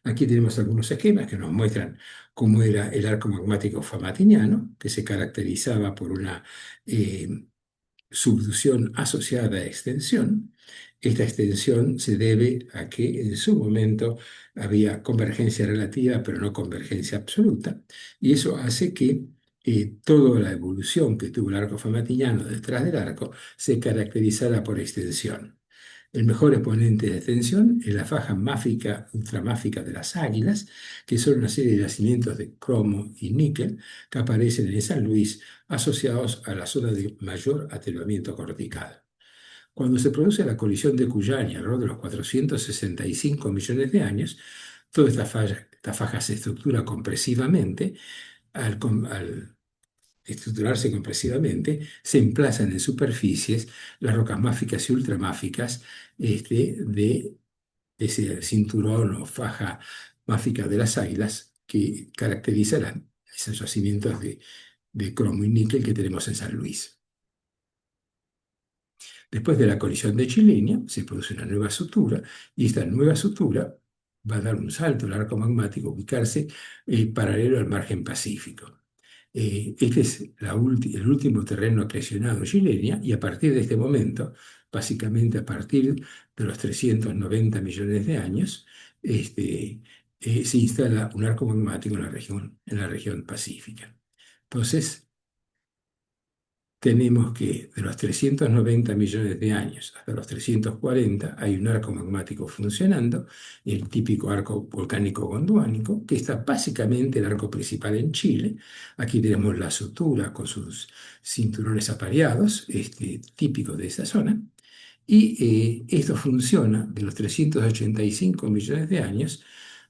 Aquí tenemos algunos esquemas que nos muestran cómo era el arco magmático famatiniano, que se caracterizaba por una eh, subducción asociada a extensión. Esta extensión se debe a que en su momento había convergencia relativa, pero no convergencia absoluta, y eso hace que toda la evolución que tuvo el arco famatiniano detrás del arco se caracterizara por extensión. El mejor exponente de extensión es la faja máfica, ultramáfica de las águilas, que son una serie de yacimientos de cromo y níquel que aparecen en San Luis asociados a la zona de mayor atenuamiento cortical. Cuando se produce la colisión de Cuyani alrededor de los 465 millones de años, toda esta faja se estructura compresivamente. Al estructurarse compresivamente, se emplazan en superficies las rocas máficas y ultramáficas de ese cinturón o faja máfica de las águilas que caracteriza esos yacimientos de cromo y níquel que tenemos en San Luis. Después de la colisión de Chilenia, se produce una nueva sutura y esta nueva sutura va a dar un salto al arco magmático, ubicarse paralelo al margen pacífico. Este es el último terreno acrecionado Chilenia y a partir de este momento, básicamente a partir de los 390 millones de años, se instala un arco magmático en la región pacífica. Entonces, tenemos que de los 390 millones de años hasta los 340 hay un arco magmático funcionando, el típico arco volcánico gondvánico, que está básicamente el arco principal en Chile. Aquí tenemos la sutura con sus cinturones apareados, típico de esa zona. Y esto funciona de los 385 millones de años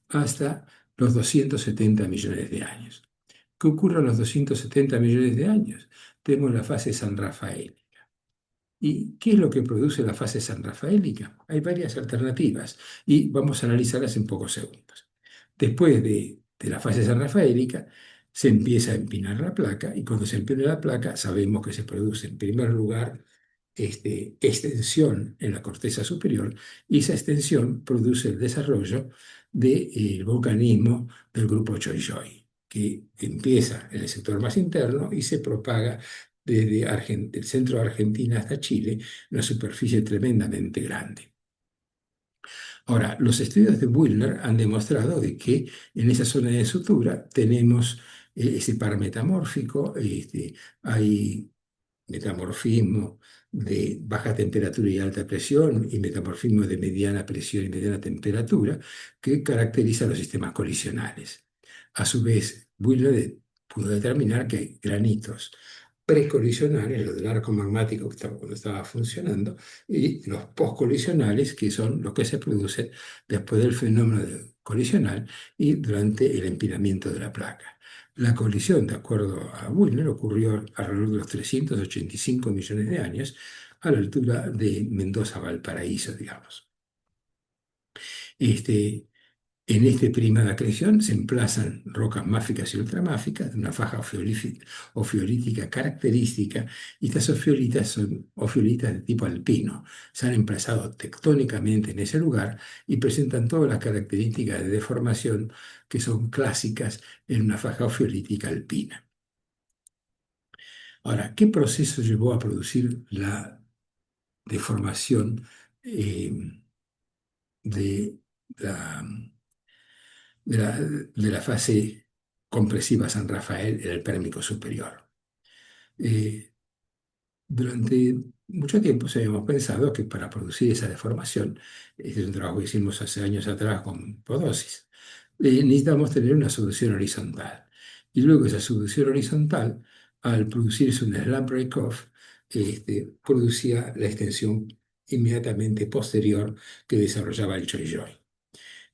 hasta los 270 millones de años. ¿Qué ocurre a los 270 millones de años? Tenemos la fase sanrafaélica. ¿Y qué es lo que produce la fase sanrafaélica? Hay varias alternativas y vamos a analizarlas en pocos segundos. Después de la fase sanrafaélica, se empieza a empinar la placa y cuando se empina la placa sabemos que se produce en primer lugar extensión en la corteza superior y esa extensión produce el desarrollo del volcanismo del grupo Choichoy, que empieza en el sector más interno y se propaga desde el centro de Argentina hasta Chile, una superficie tremendamente grande. Ahora, los estudios de Wheeler han demostrado de que en esa zona de sutura tenemos ese par metamórfico, hay metamorfismo de baja temperatura y alta presión y metamorfismo de mediana presión y mediana temperatura que caracteriza los sistemas colisionales. A su vez, Wheeler pudo determinar que hay granitos precolisionales, lo del arco magmático que cuando estaba funcionando, y los postcolisionales, que son los que se producen después del fenómeno colisional y durante el empinamiento de la placa. La colisión, de acuerdo a Wheeler, ocurrió alrededor de los 385 millones de años a la altura de Mendoza-Valparaíso, digamos. Este, en este periodo de acreción se emplazan rocas máficas y ultramáficas de una faja ofiolítica característica, y estas ofiolitas son ofiolitas de tipo alpino. Se han emplazado tectónicamente en ese lugar y presentan todas las características de deformación que son clásicas en una faja ofiolítica alpina. Ahora, ¿qué proceso llevó a producir la deformación de la de la fase compresiva San Rafael en el pérmico superior? Eh, Durante mucho tiempo se habíamos pensado que para producir esa deformación, este es un trabajo que hicimos hace años atrás con Podosis, necesitamos tener una solución horizontal. Y luego esa solución horizontal, al producirse un slab break-off, producía la extensión inmediatamente posterior que desarrollaba el Choijoy.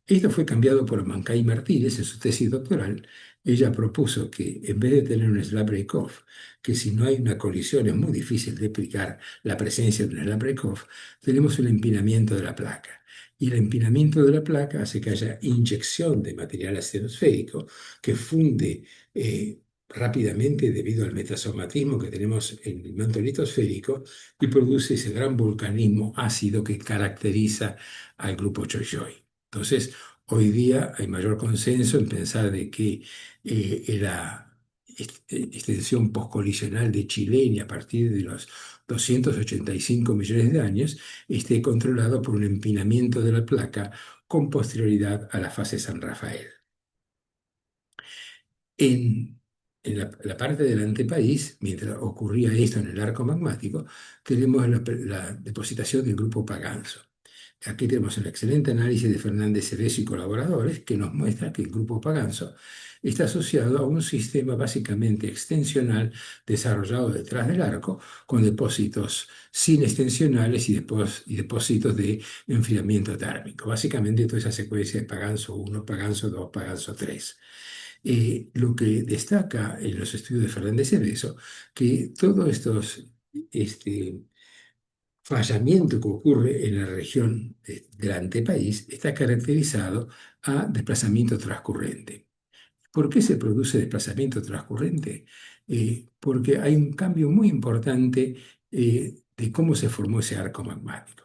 Esto fue cambiado por Mancay Martínez en su tesis doctoral. Ella propuso que en vez de tener un slab break-off, que si no hay una colisión es muy difícil de explicar la presencia de un slab break-off, tenemos un empinamiento de la placa. Y el empinamiento de la placa hace que haya inyección de material astenosférico que funde rápidamente debido al metasomatismo que tenemos en el manto litosférico y produce ese gran volcanismo ácido que caracteriza al grupo Choijoy. Entonces, hoy día hay mayor consenso en pensar de que la extensión postcolisional de Chilene a partir de los 285 millones de años esté controlado por un empinamiento de la placa con posterioridad a la fase San Rafael. En la parte del antepaís, mientras ocurría esto en el arco magmático, tenemos la depositación del grupo Paganzo. Aquí tenemos un excelente análisis de Fernández Cerezo y colaboradores que nos muestra que el grupo Paganzo está asociado a un sistema básicamente extensional desarrollado detrás del arco con depósitos sin extensionales y depósitos de enfriamiento térmico. Básicamente toda esa secuencia de Paganzo 1, Paganzo 2, Paganzo 3. Lo que destaca en los estudios de Fernández Cerezo que todos estos fallamiento que ocurre en la región del antepaís está caracterizado a desplazamiento transcurrente. ¿Por qué se produce desplazamiento transcurrente? Porque hay un cambio muy importante de cómo se formó ese arco magmático.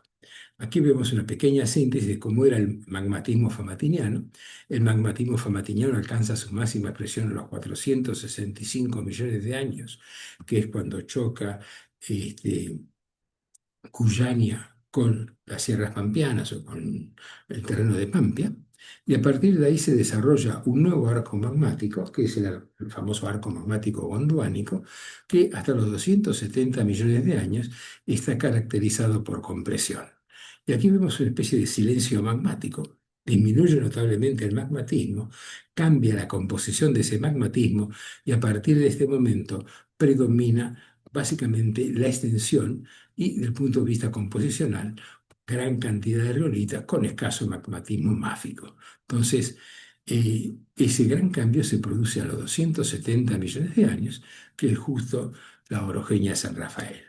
Aquí vemos una pequeña síntesis de cómo era el magmatismo famatiniano. El magmatismo famatiniano alcanza su máxima presión a los 465 millones de años, que es cuando choca Cuyania con las sierras pampeanas o con el terreno de Pampia, y a partir de ahí se desarrolla un nuevo arco magmático, que es el famoso arco magmático gondvánico, que hasta los 270 millones de años está caracterizado por compresión. Y aquí vemos una especie de silencio magmático. Disminuye notablemente el magmatismo, cambia la composición de ese magmatismo y a partir de este momento predomina básicamente la extensión y, desde el punto de vista composicional, gran cantidad de riolita con escaso magmatismo máfico. Entonces, ese gran cambio se produce a los 270 millones de años, que es justo la orogenia San Rafael.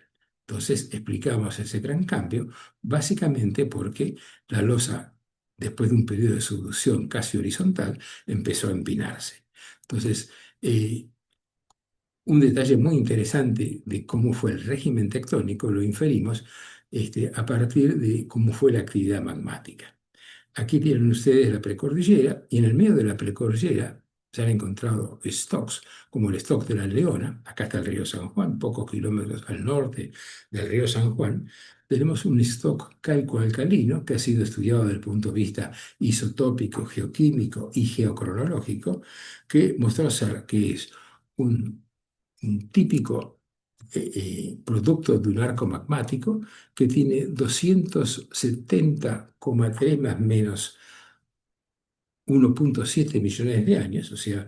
Entonces, explicamos ese gran cambio básicamente porque la losa, después de un periodo de subducción casi horizontal, empezó a empinarse. Entonces, Un detalle muy interesante de cómo fue el régimen tectónico lo inferimos a partir de cómo fue la actividad magmática. Aquí tienen ustedes la precordillera y en el medio de la precordillera se han encontrado stocks, como el stock de la Leona. Acá está el río San Juan, pocos kilómetros al norte del río San Juan. Tenemos un stock calco-alcalino que ha sido estudiado desde el punto de vista isotópico, geoquímico y geocronológico, que mostró ser que es un típico producto de un arco magmático que tiene 270,3 más menos 1,7 millones de años, o sea,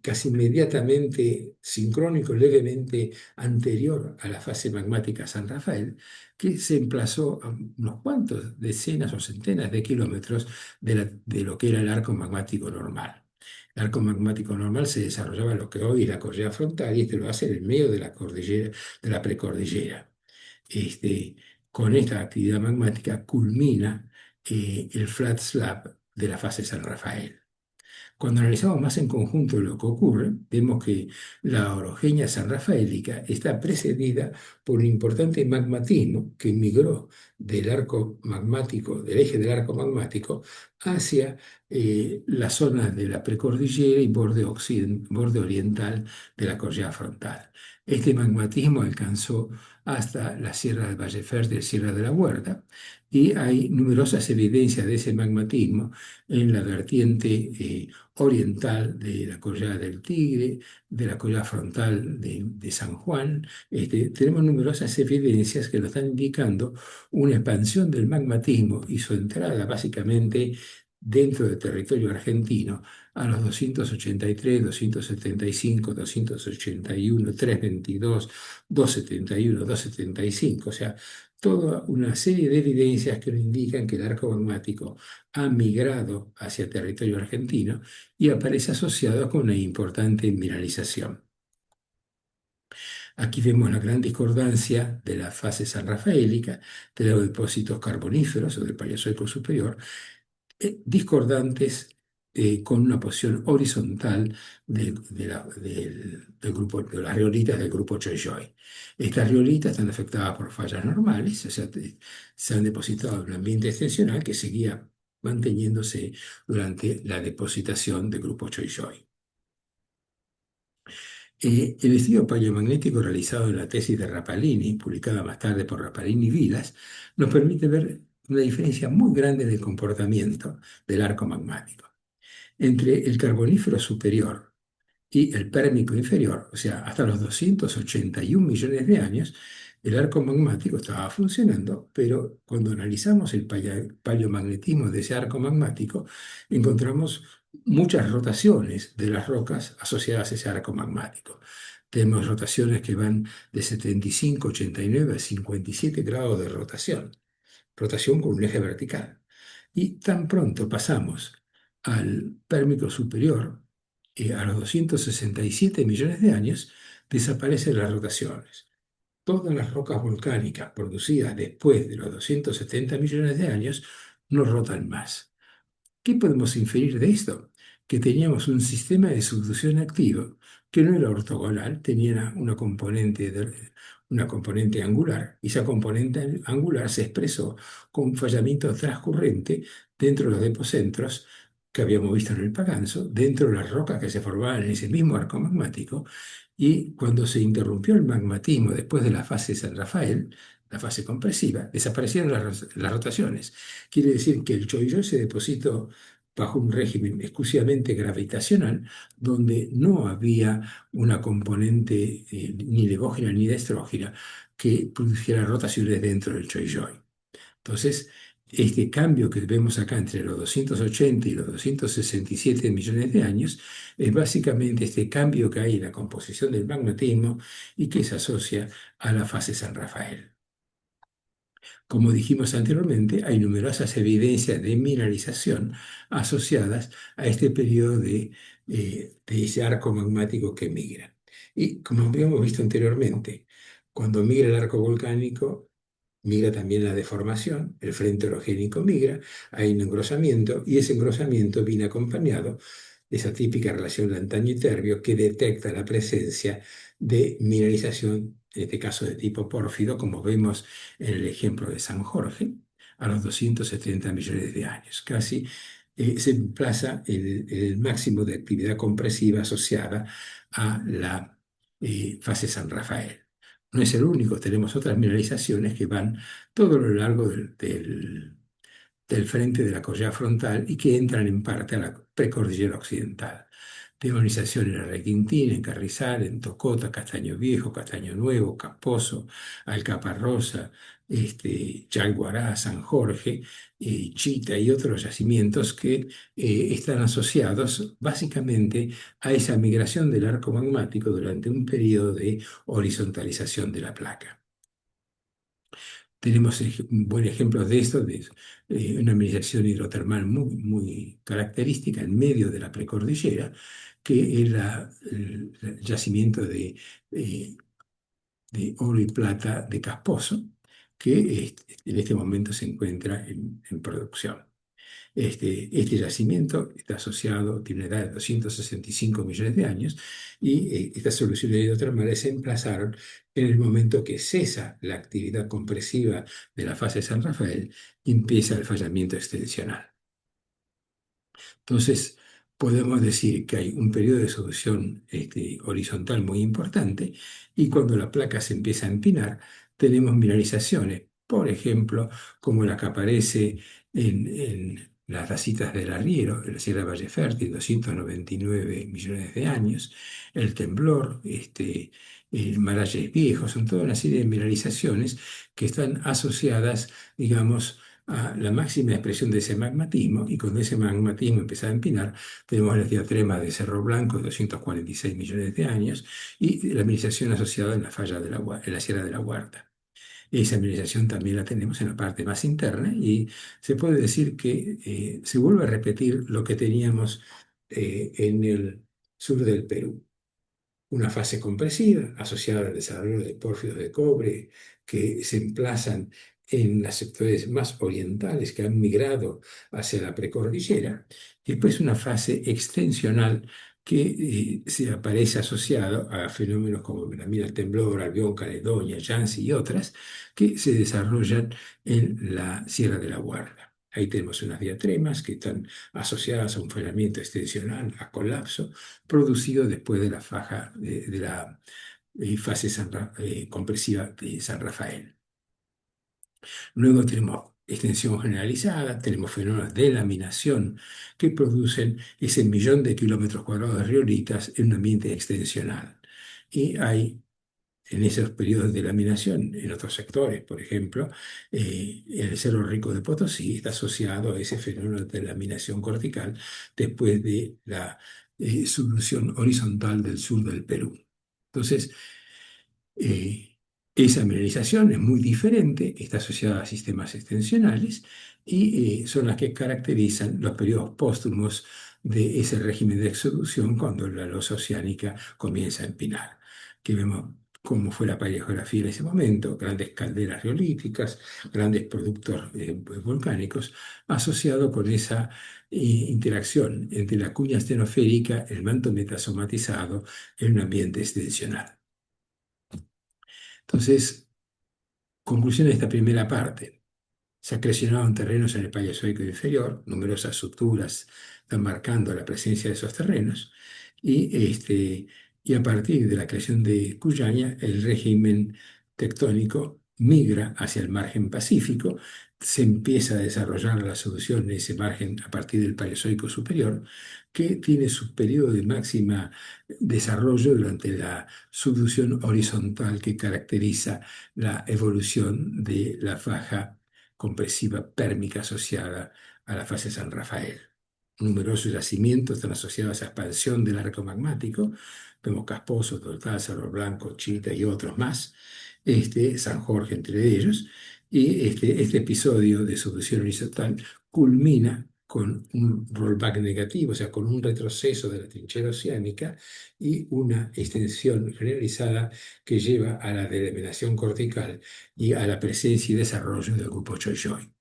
casi inmediatamente sincrónico, levemente anterior a la fase magmática San Rafael, que se emplazó a unos cuantos decenas o centenas de kilómetros de lo que era el arco magmático normal. El arco magmático normal se desarrollaba en lo que hoy es la cordillera frontal y este lo hace en el medio de la cordillera, de la precordillera. Este, con esta actividad magmática culmina el flat slab de la fase San Rafael. Cuando analizamos más en conjunto lo que ocurre, vemos que la orogenia sanrafaélica está precedida por un importante magmatismo que migró del arco magmático, del eje del arco magmático, hacia las zonas de la precordillera y borde oriental de la cordillera frontal. Este magmatismo alcanzó hasta la Sierra del Valleferte, Sierra de la Huerta, y hay numerosas evidencias de ese magmatismo en la vertiente oriental de la Collada del Tigre, de la Collada Frontal de San Juan. Tenemos numerosas evidencias que nos están indicando una expansión del magmatismo y su entrada básicamente dentro del territorio argentino a los 283, 275, 281, 322, 271, 275, o sea, toda una serie de evidencias que nos indican que el arco magmático ha migrado hacia territorio argentino y aparece asociado con una importante mineralización. Aquí vemos la gran discordancia de la fase sanrafaélica de los depósitos carboníferos o del Paleozoico superior, discordantes con una posición horizontal del grupo, de las riolitas del grupo Choijoy. Estas riolitas están afectadas por fallas normales, o sea, se han depositado en un ambiente extensional que seguía manteniéndose durante la depositación del grupo Choijoy. El estudio paleomagnético realizado en la tesis de Rapalini, publicada más tarde por Rapalini y Vilas, nos permite ver una diferencia muy grande de comportamiento del arco magmático. Entre el carbonífero superior y el pérmico inferior, o sea, hasta los 281 millones de años, el arco magmático estaba funcionando, pero cuando analizamos el paleomagnetismo de ese arco magmático, encontramos muchas rotaciones de las rocas asociadas a ese arco magmático. Tenemos rotaciones que van de 75, 89 a 57 grados de rotación con un eje vertical. Y tan pronto pasamos al pérmico superior, a los 267 millones de años, desaparecen las rotaciones. Todas las rocas volcánicas producidas después de los 270 millones de años no rotan más. ¿Qué podemos inferir de esto? Que teníamos un sistema de subducción activo que no era ortogonal, tenía una componente angular, y esa componente angular se expresó con fallamiento transcurrente dentro de los depocentros que habíamos visto en el Paganzo, dentro de las rocas que se formaban en ese mismo arco magmático, y cuando se interrumpió el magmatismo después de la fase San Rafael, la fase compresiva, desaparecieron las rotaciones. Quiere decir que el Choillón se depositó bajo un régimen exclusivamente gravitacional, donde no había una componente ni levógena ni destrógena que produjera rotaciones dentro del Choillón. Entonces, este cambio que vemos acá entre los 280 y los 267 millones de años es básicamente este cambio que hay en la composición del magnetismo y que se asocia a la fase San Rafael. Como dijimos anteriormente, hay numerosas evidencias de mineralización asociadas a este periodo de ese arco magmático que migra. Y como habíamos visto anteriormente, cuando migra el arco volcánico, migra también la deformación, el frente orogénico migra, hay un engrosamiento y ese engrosamiento viene acompañado esa típica relación lantaño-terbio que detecta la presencia de mineralización, en este caso de tipo pórfido, como vemos en el ejemplo de San Jorge, a los 270 millones de años. Casi se emplaza el máximo de actividad compresiva asociada a la fase San Rafael. No es el único, tenemos otras mineralizaciones que van todo lo largo del frente de la cordillera frontal y que entran en parte a la precordillera occidental. Mineralización en Arrequintín, en Carrizal, en Tocota, Castaño Viejo, Castaño Nuevo, Casposo, Alcaparrosa, Chalguará, San Jorge, Chita y otros yacimientos que están asociados básicamente a esa migración del arco magmático durante un periodo de horizontalización de la placa. Tenemos un buen ejemplo de esto, de una mineralización hidrotermal muy, muy característica en medio de la precordillera, que es el yacimiento eh, de oro y plata de Casposo, que en este momento se encuentra en producción. Este yacimiento está asociado, tiene una edad de 265 millones de años y estas soluciones hidrotermales se emplazaron en el momento que cesa la actividad compresiva de la fase de San Rafael y empieza el fallamiento extensional. Entonces, podemos decir que hay un periodo de solución horizontal muy importante y cuando la placa se empieza a empinar, tenemos mineralizaciones, por ejemplo, como la que aparece en las racitas del Arriero, en la Sierra de Valle Fértil, 299 millones de años, el temblor, el Maralles Viejo, son toda una serie de mineralizaciones que están asociadas, digamos, a la máxima expresión de ese magmatismo, y cuando ese magmatismo empieza a empinar, tenemos la diatrema de Cerro Blanco de 246 millones de años y la mineralización asociada en la falla en la Sierra de la Huerta. Esa mineralización también la tenemos en la parte más interna y se puede decir que se vuelve a repetir lo que teníamos en el sur del Perú, una fase compresiva asociada al desarrollo de pórfidos de cobre que se emplazan en los sectores más orientales que han migrado hacia la precordillera, y después una fase extensional que se aparece asociado a fenómenos como la mina del temblor, Albión, Caledonia, Yancy y otras, que se desarrollan en la Sierra de la Guarda. Ahí tenemos unas diatremas que están asociadas a un frenamiento extensional, a colapso, producido después de la faja de la fase compresiva de San Rafael. Luego tenemos extensión generalizada, tenemos fenómenos de laminación que producen ese millón de kilómetros cuadrados de riolitas en un ambiente extensional. Y hay en esos periodos de laminación, en otros sectores, por ejemplo, el Cerro Rico de Potosí está asociado a ese fenómeno de laminación cortical después de la subducción horizontal del sur del Perú. Entonces, eh, esa mineralización es muy diferente, está asociada a sistemas extensionales y son las que caracterizan los periodos póstumos de ese régimen de exoducción cuando la losa oceánica comienza a empinar. Que vemos cómo fue la paleografía en ese momento, grandes calderas riolíticas, grandes productos volcánicos, asociado con esa interacción entre la cuña astenosférica, el manto metasomatizado en un ambiente extensional. Entonces, conclusión de esta primera parte. Se acrecionaron terrenos en el Paleozoico inferior, numerosas suturas están marcando la presencia de esos terrenos, y a partir de la creación de Cuyaña, el régimen tectónico migra hacia el margen pacífico, se empieza a desarrollar la solución en ese margen a partir del Paleozoico superior, que tiene su periodo de máxima desarrollo durante la subducción horizontal que caracteriza la evolución de la faja compresiva pérmica asociada a la fase San Rafael. Numerosos yacimientos están asociados a esa expansión del arco magmático. Vemos Casposo, Total, Cerro Blanco, Chita y otros más. San Jorge entre ellos. Y este episodio de subducción horizontal culmina con un rollback negativo, o sea, con un retroceso de la trinchera oceánica y una extensión generalizada que lleva a la delaminación cortical y a la presencia y desarrollo del grupo Choy Choy.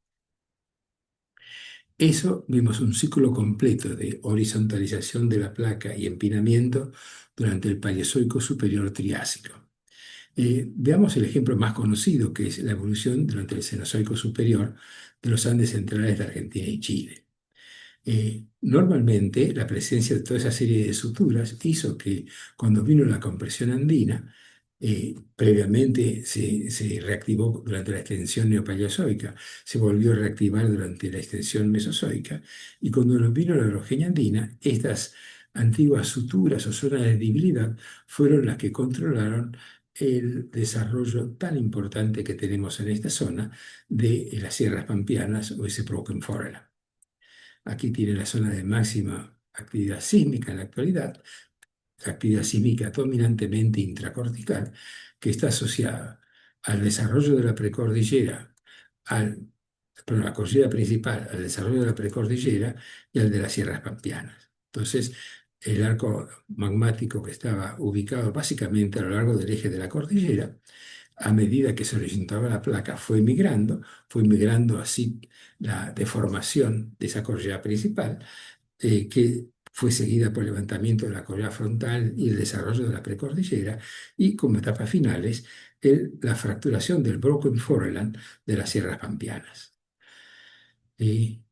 Eso vimos un ciclo completo de horizontalización de la placa y empinamiento durante el Paleozoico superior Triásico. Veamos el ejemplo más conocido, que es la evolución durante el Cenozoico superior de los Andes centrales de Argentina y Chile. Normalmente la presencia de toda esa serie de suturas hizo que cuando vino la compresión andina, previamente se reactivó durante la extensión neopaleozoica, se volvió a reactivar durante la extensión mesozoica, y cuando nos vino la orogenia andina, estas antiguas suturas o zonas de debilidad fueron las que controlaron el desarrollo tan importante que tenemos en esta zona de las sierras pampeanas o ese Broken Foreland. Aquí tiene la zona de máxima actividad sísmica en la actualidad, actividad sísmica dominantemente intracortical, que está asociada al desarrollo de la precordillera, la cordillera principal, al desarrollo de la precordillera y al de las sierras pampeanas. Entonces, el arco magmático que estaba ubicado básicamente a lo largo del eje de la cordillera, a medida que se orientaba la placa, fue migrando así la deformación de esa cordillera principal, que fue seguida por el levantamiento de la cordillera frontal y el desarrollo de la precordillera, y como etapas finales, la fracturación del Broken Foreland de las sierras pampeanas.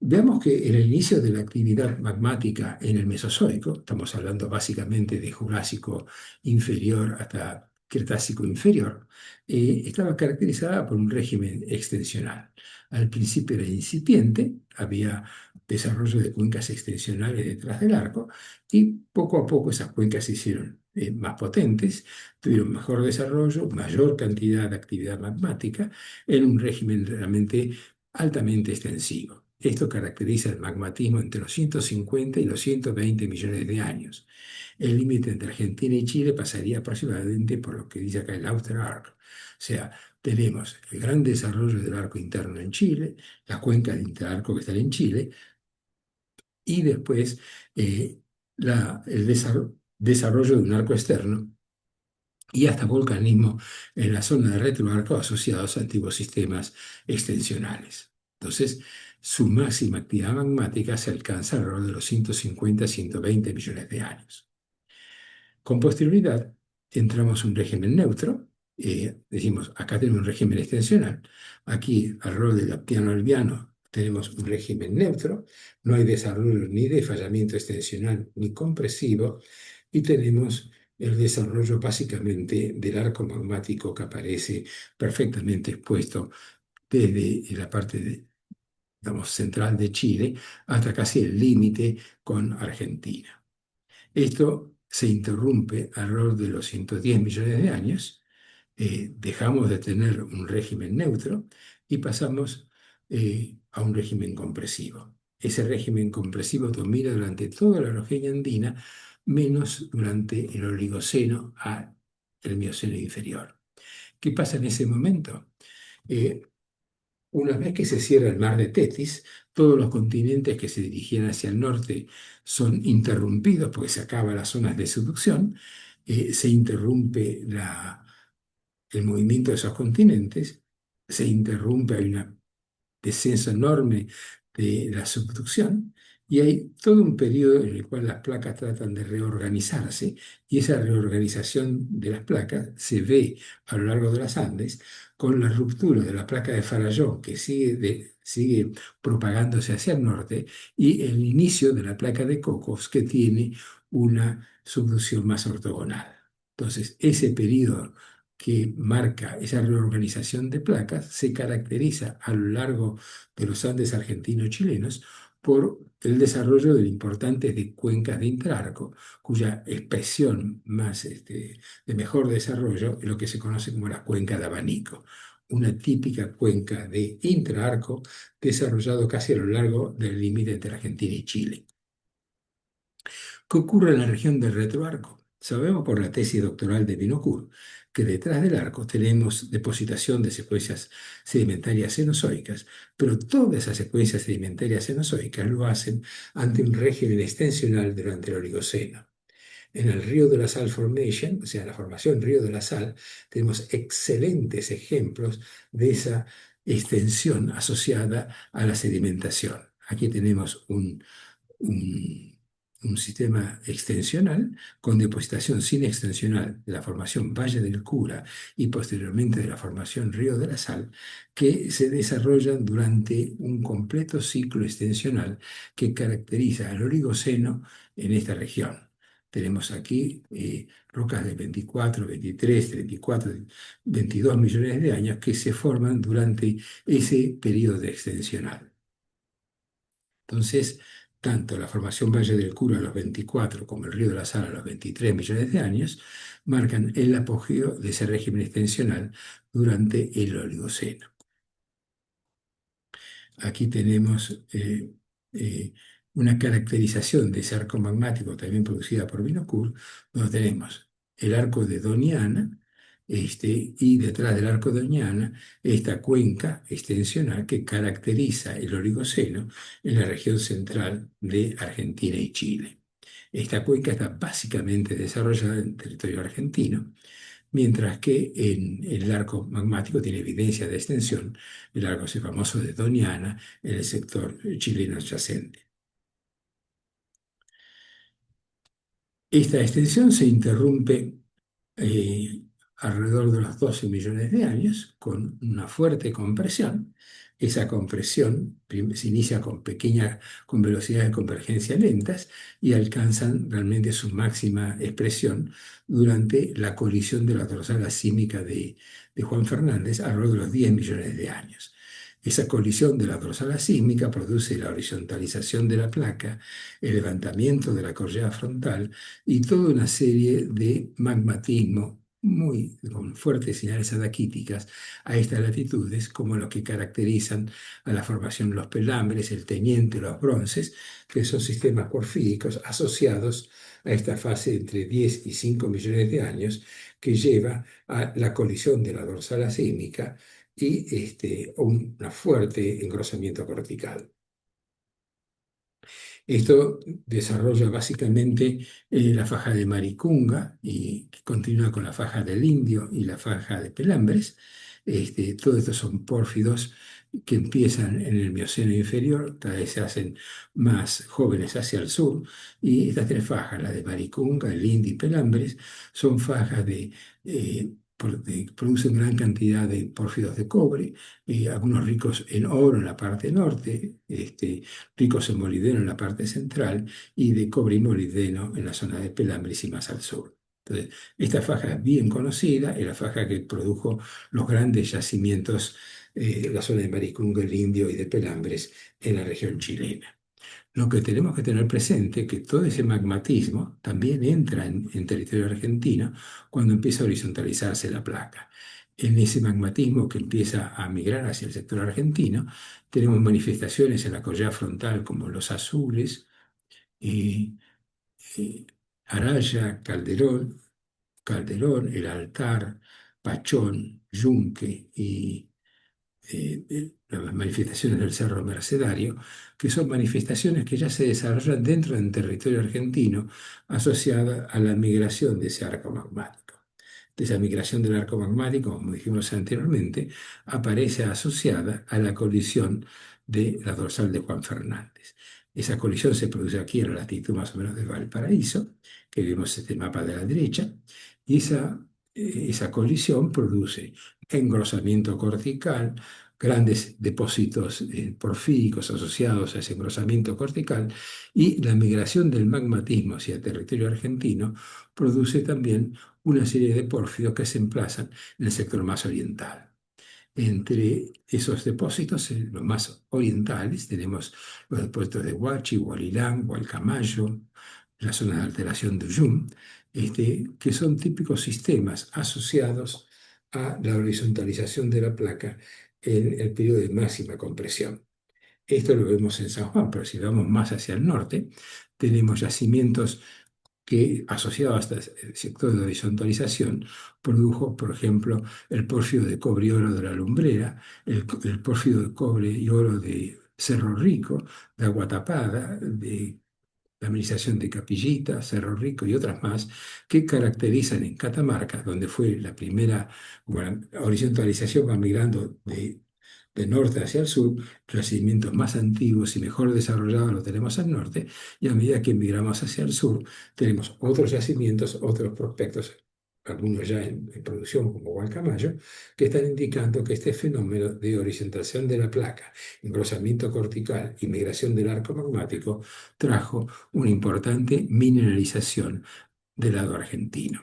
Veamos que en el inicio de la actividad magmática en el Mesozoico, estamos hablando básicamente de Jurásico inferior hasta Cretácico inferior, estaba caracterizada por un régimen extensional. Al principio era incipiente, había desarrollo de cuencas extensionales detrás del arco, y poco a poco esas cuencas se hicieron más potentes, tuvieron mejor desarrollo, mayor cantidad de actividad magmática en un régimen realmente altamente extensivo. Esto caracteriza el magmatismo entre los 150 y los 120 millones de años. El límite entre Argentina y Chile pasaría aproximadamente por lo que dice acá el Outer Arc. O sea, tenemos el gran desarrollo del arco interno en Chile, la cuenca de interarco que está en Chile, y después el desarrollo de un arco externo y hasta volcanismo en la zona de retroarco asociados a antiguos sistemas extensionales. Entonces, su máxima actividad magmática se alcanza alrededor de los 150-120 millones de años. Con posterioridad, entramos en un régimen neutro. Decimos, acá tenemos un régimen extensional. Aquí, alrededor del Aptiano albiano, tenemos un régimen neutro. No hay desarrollo ni de fallamiento extensional ni compresivo. Y tenemos el desarrollo básicamente del arco magmático que aparece perfectamente expuesto desde la parte digamos, central de Chile hasta casi el límite con Argentina. Esto se interrumpe alrededor de los 110 millones de años, dejamos de tener un régimen neutro y pasamos a un régimen compresivo. Ese régimen compresivo domina durante toda la orogenia andina, menos durante el Oligoceno a el Mioceno inferior. ¿Qué pasa en ese momento? Eh, una vez que se cierra el mar de Tetis, todos los continentes que se dirigían hacia el norte son interrumpidos porque se acaban las zonas de subducción, se interrumpe el movimiento de esos continentes, se interrumpe, hay un descenso enorme de la subducción, y hay todo un periodo en el cual las placas tratan de reorganizarse, y esa reorganización de las placas se ve a lo largo de las Andes con la ruptura de la placa de Farallón, que sigue propagándose hacia el norte, y el inicio de la placa de Cocos, que tiene una subducción más ortogonal. Entonces, ese periodo que marca esa reorganización de placas se caracteriza a lo largo de los Andes argentinos-chilenos por el desarrollo de importantes cuencas de intrarco, cuya expresión más de mejor desarrollo es lo que se conoce como la cuenca de abanico, una típica cuenca de intraarco desarrollado casi a lo largo del límite entre Argentina y Chile. ¿Qué ocurre en la región del retroarco? Sabemos por la tesis doctoral de Vinokur que detrás del arco tenemos depositación de secuencias sedimentarias cenozoicas, pero todas esas secuencias sedimentarias cenozoicas lo hacen ante un régimen extensional durante el Oligoceno. En el Río de la Sal Formation, o sea, la formación Río de la Sal, tenemos excelentes ejemplos de esa extensión asociada a la sedimentación. Aquí tenemos un- un sistema extensional con depositación sin extensional de la formación Valle del Cura y posteriormente de la formación Río de la Sal, que se desarrollan durante un completo ciclo extensional que caracteriza al Oligoceno en esta región. Tenemos aquí rocas de 24, 23, 34, 22 millones de años que se forman durante ese periodo extensional. Entonces, tanto la formación Valle del Cura a los 24 como el Río de la Sala a los 23 millones de años marcan el apogeo de ese régimen extensional durante el Oligoceno. Aquí tenemos eh, una caracterización de ese arco magmático también producida por Vinokur, donde tenemos el arco de Doñana, y detrás del arco de Doñana esta cuenca extensional que caracteriza el Oligoceno en la región central de Argentina y Chile. Esta cuenca está básicamente desarrollada en territorio argentino, mientras que en el arco magmático tiene evidencia de extensión, el arco ese famoso de Doñana en el sector chileno adyacente. Esta extensión se interrumpe eh, alrededor de los 12 millones de años con una fuerte compresión. Esa compresión se inicia con velocidades de convergencia lentas y alcanzan realmente su máxima expresión durante la colisión de la dorsal asímica de Juan Fernández alrededor de los 10 millones de años. Esa colisión de la dorsal asísmica produce la horizontalización de la placa, el levantamiento de la correa frontal y toda una serie de magmatismo con fuertes señales adaquíticas a estas latitudes, como los que caracterizan a la formación de los pelambres, el teniente, los bronces, que son sistemas porfíricos asociados a esta fase entre 10 y 5 millones de años que lleva a la colisión de la dorsal asísmica y un fuerte engrosamiento cortical. Esto desarrolla básicamente la faja de Maricunga y continúa con la faja del Indio y la faja de Pelambres. Todos estos son pórfidos que empiezan en el Mioceno inferior, cada vez se hacen más jóvenes hacia el sur, y estas tres fajas, la de Maricunga, el Indio y Pelambres, son fajas producen gran cantidad de pórfidos de cobre, algunos ricos en oro en la parte norte, ricos en molibdeno en la parte central y de cobre y molibdeno en la zona de Pelambres y más al sur. Entonces, esta faja es bien conocida, es la faja que produjo los grandes yacimientos, la zona de Maricunga, el Indio y de Pelambres en la región chilena. Lo que tenemos que tener presente es que todo ese magmatismo también entra en territorio argentino cuando empieza a horizontalizarse la placa. En ese magmatismo que empieza a migrar hacia el sector argentino, tenemos manifestaciones en la collada frontal como los azules, eh, eh, Araya, Calderón, El Altar, Pachón, Yunque y las manifestaciones del Cerro Mercedario, que son manifestaciones que ya se desarrollan dentro del territorio argentino asociada a la migración de ese arco magmático. De esa migración del arco magmático, como dijimos anteriormente, aparece asociada a la colisión de la dorsal de Juan Fernández. Esa colisión se produce aquí en la latitud más o menos de Valparaíso, que vemos este mapa de la derecha, y esa colisión produce engrosamiento cortical, grandes depósitos porfíricos asociados a ese engrosamiento cortical, y la migración del magmatismo hacia el territorio argentino produce también una serie de pórfidos que se emplazan en el sector más oriental. Entre esos depósitos, los más orientales, tenemos los depósitos de Huachi, Hualilán, Hualcamayo, la zona de alteración de Uyum, que son típicos sistemas asociados a la horizontalización de la placa en el periodo de máxima compresión. Esto lo vemos en San Juan, pero si vamos más hacia el norte, tenemos yacimientos que, asociado a este sector de horizontalización, produjo, por ejemplo, el pórfido de cobre y oro de la Lumbrera, el pórfido de cobre y oro de Cerro Rico, de Agua Tapada, de la administración de Capillita, Cerro Rico y otras más, que caracterizan en Catamarca, donde fue la primera, bueno, la horizontalización va migrando De norte hacia el sur, los yacimientos más antiguos y mejor desarrollados los tenemos al norte, y a medida que migramos hacia el sur, tenemos otros yacimientos, otros prospectos, algunos ya en producción como Gualcamayo, que están indicando que este fenómeno de horizontación de la placa, engrosamiento cortical y migración del arco magmático trajo una importante mineralización del lado argentino.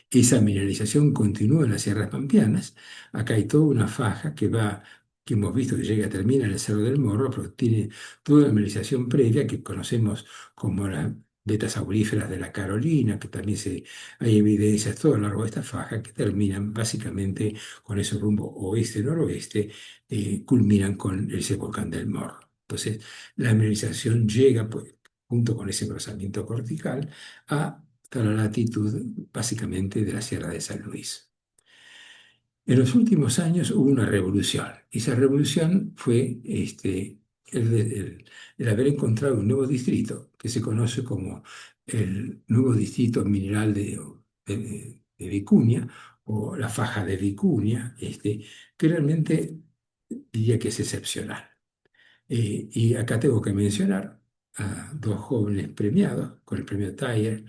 Esa mineralización continúa en las sierras pampeanas. Acá hay toda una faja que hemos visto que llega a terminar en el Cerro del Morro, pero tiene toda la mineralización previa que conocemos como las vetas auríferas de la Carolina, que también hay evidencias todo a lo largo de esta faja que terminan básicamente con ese rumbo oeste-noroeste, culminan con ese volcán del Morro. Entonces, la mineralización llega, pues, junto con ese engrosamiento cortical, hasta la latitud básicamente de la Sierra de San Luis. En los últimos años hubo una revolución. Esa revolución fue el haber encontrado un nuevo distrito que se conoce como el nuevo distrito mineral de Vicuña, o la faja de Vicuña, que realmente diría que es excepcional. Y acá tengo que mencionar a dos jóvenes premiados con el premio Thayer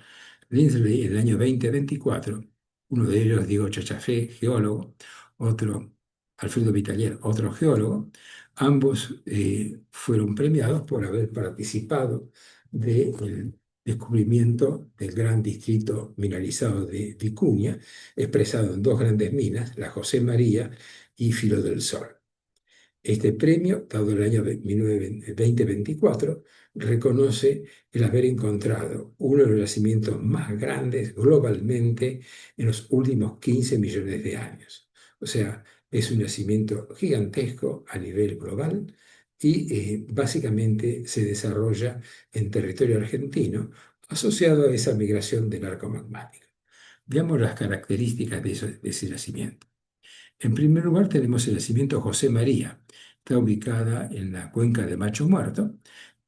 Lindsley en el año 2024. Uno de ellos, Diego Chachafé, geólogo; otro, Alfredo Vitalier, otro geólogo. Ambos fueron premiados por haber participado del descubrimiento del gran distrito mineralizado de Vicuña, expresado en dos grandes minas, la José María y Filo del Sol. Este premio, dado el año 2024, reconoce el haber encontrado uno de los yacimientos más grandes globalmente en los últimos 15 millones de años. O sea, es un yacimiento gigantesco a nivel global y básicamente se desarrolla en territorio argentino asociado a esa migración del arco magmático. Veamos las características de ese yacimiento. En primer lugar, tenemos el yacimiento José María. Está ubicada en la cuenca de Macho Muerto,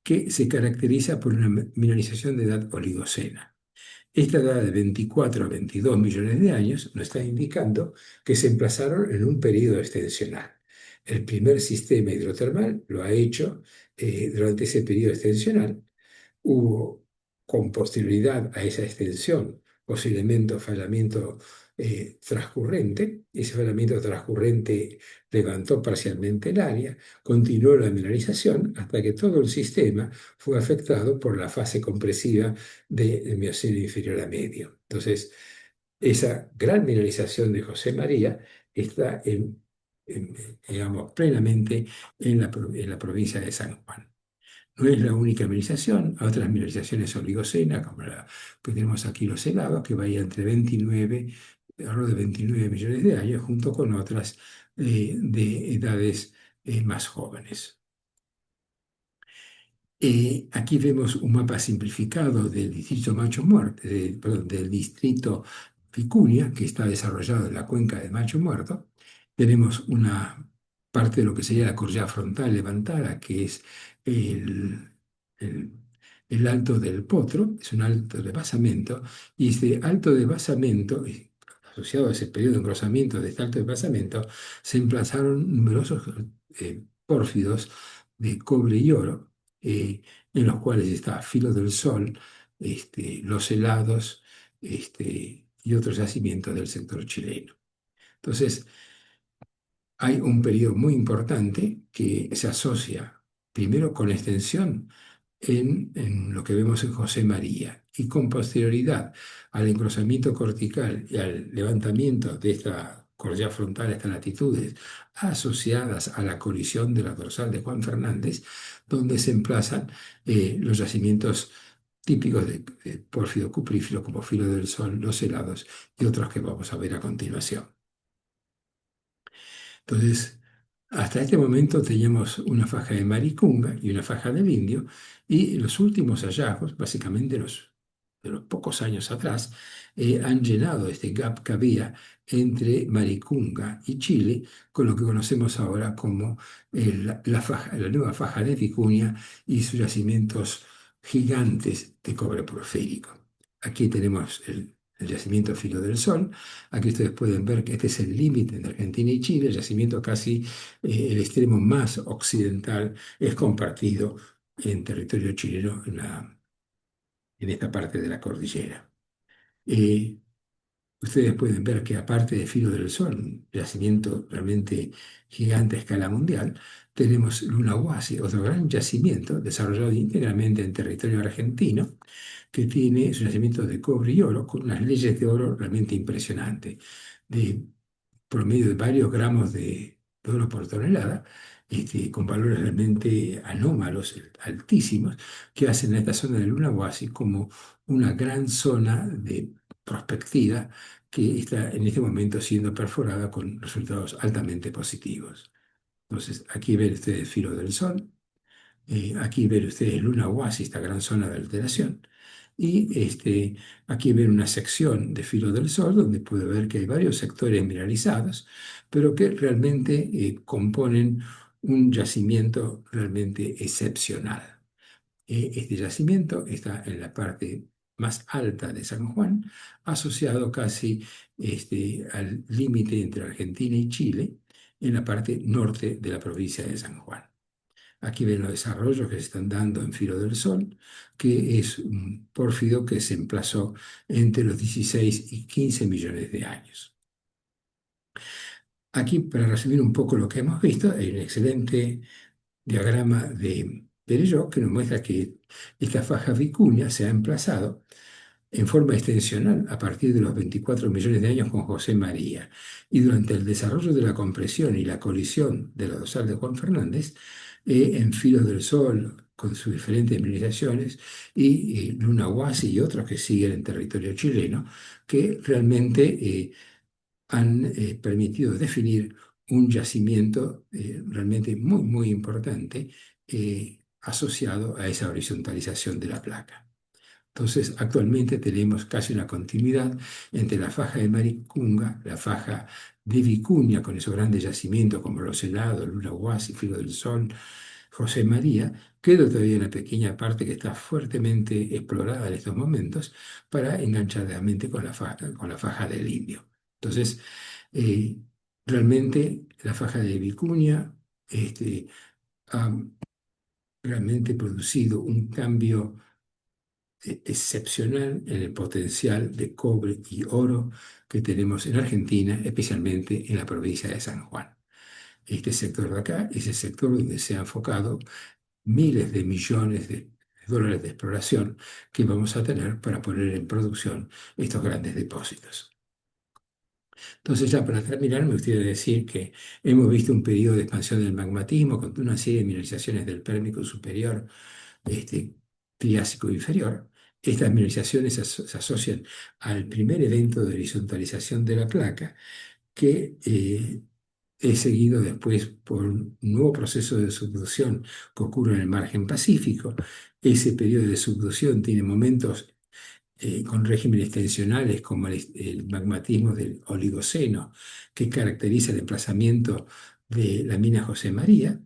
que se caracteriza por una mineralización de edad oligocena. Esta edad de 24 a 22 millones de años nos está indicando que se emplazaron en un periodo extensional. El primer sistema hidrotermal lo ha hecho durante ese periodo extensional. Hubo, con posterioridad a esa extensión, posiblemente fallamiento transcurrente. Ese fallamiento transcurrente levantó parcialmente el área, continuó la mineralización hasta que todo el sistema fue afectado por la fase compresiva del Mioceno inferior a medio. Entonces, esa gran mineralización de José María está digamos, plenamente en la provincia de San Juan. No es la única mineralización, hay otras mineralizaciones oligocenas, como la que tenemos aquí los helados, que varía entre 29, alrededor de 29 millones de años, junto con otras de edades más jóvenes. Aquí vemos un mapa simplificado del distrito Macho Muerto, perdón, del distrito Vicuña, que está desarrollado en la cuenca de Macho Muerto. Tenemos una parte de lo que sería la cordillera frontal levantada, que es el, el- el Alto del Potro, es un alto de basamento, y este alto de basamento, asociado a ese periodo de engrosamiento de este alto de basamento, se emplazaron numerosos pórfidos de cobre y oro, en los cuales está Filo del Sol, los helados, y otros yacimientos del sector chileno. Entonces, hay un periodo muy importante que se asocia primero con la extensión en lo que vemos en José María, y con posterioridad al engrosamiento cortical y al levantamiento de esta cordillera frontal a estas latitudes asociadas a la colisión de la dorsal de Juan Fernández, donde se emplazan los yacimientos típicos de pórfido cuprífero como Filo del Sol, los helados y otros que vamos a ver a continuación. Entonces, hasta este momento teníamos una faja de Maricunga y una faja del Indio, y los últimos hallazgos, básicamente de los pocos años atrás, han llenado este gap que había entre Maricunga y Chile, con lo que conocemos ahora como la nueva faja de Vicuña y sus yacimientos gigantes de cobre porfírico. Aquí tenemos el yacimiento Filo del Sol. Aquí ustedes pueden ver que este es el límite entre Argentina y Chile. El yacimiento casi el extremo más occidental es compartido en territorio chileno en esta parte de la cordillera. Eh, Ustedes pueden ver que aparte de Filo del Sol, un yacimiento realmente gigante a escala mundial, tenemos Lunahuasi, otro gran yacimiento desarrollado íntegramente en territorio argentino, que tiene su yacimiento de cobre y oro, con unas leyes de oro realmente impresionantes, de promedio de varios gramos de oro por tonelada, con valores realmente anómalos, altísimos, que hacen a esta zona de Lunahuasi como una gran zona de prospectiva que está en este momento siendo perforada con resultados altamente positivos. Entonces, aquí ven ustedes Filo del Sol, aquí ven ustedes Luna Oasis, esta gran zona de alteración. Y aquí ven una sección de Filo del Sol donde puede ver que hay varios sectores mineralizados, pero que realmente componen un yacimiento realmente excepcional. Este yacimiento está en la parte más alta de San Juan, asociado casi al límite entre Argentina y Chile, en la parte norte de la provincia de San Juan. Aquí ven los desarrollos que se están dando en Filo del Sol, que es un pórfido que se emplazó entre los 16 y 15 millones de años. Aquí, para resumir un poco lo que hemos visto, hay un excelente diagrama de Perelló que nos muestra que esta faja vicuña se ha emplazado en forma extensional a partir de los 24 millones de años con José María. Y durante el desarrollo de la compresión y la colisión de la dorsal de Juan Fernández, en Filos del Sol, con sus diferentes mineralizaciones, y Luna Huasi y otros que siguen en territorio chileno, que realmente han permitido definir un yacimiento realmente muy, muy importante asociado a esa horizontalización de la placa. Entonces, actualmente tenemos casi una continuidad entre la faja de Maricunga, la faja de Vicuña, con esos grandes yacimientos como Los Helados, Luna Huasi, Filo del Sol, José María. Queda todavía una pequeña parte que está fuertemente explorada en estos momentos para enganchar realmente con la faja del Indio. Entonces, eh, realmente la faja de Vicuña ha realmente producido un cambio excepcional en el potencial de cobre y oro que tenemos en Argentina, especialmente en la provincia de San Juan. Este sector de acá es el sector donde se han enfocado miles de millones de dólares de exploración que vamos a tener para poner en producción estos grandes depósitos. Entonces, ya para terminar, me gustaría decir que hemos visto un periodo de expansión del magmatismo con una serie de mineralizaciones del Pérmico superior, este, Triásico inferior. Estas mineralizaciones se asocian al primer evento de horizontalización de la placa, que es seguido después por un nuevo proceso de subducción que ocurre en el margen pacífico. Ese periodo de subducción tiene momentos con regímenes tensionales como el magmatismo del Oligoceno, que caracteriza el emplazamiento de la mina José María,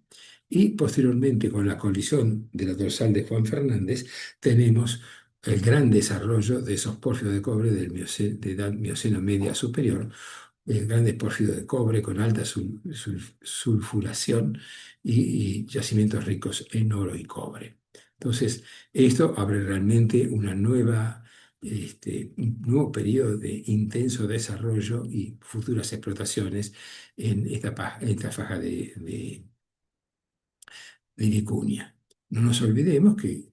y posteriormente con la colisión de la dorsal de Juan Fernández tenemos el gran desarrollo de esos pórfidos de cobre de edad Mioceno media superior, grandes pórfidos de cobre con alta sulfuración y yacimientos ricos en oro y cobre. Entonces, esto abre realmente un nuevo periodo de intenso desarrollo y futuras explotaciones en esta faja de Vicuña. No nos olvidemos que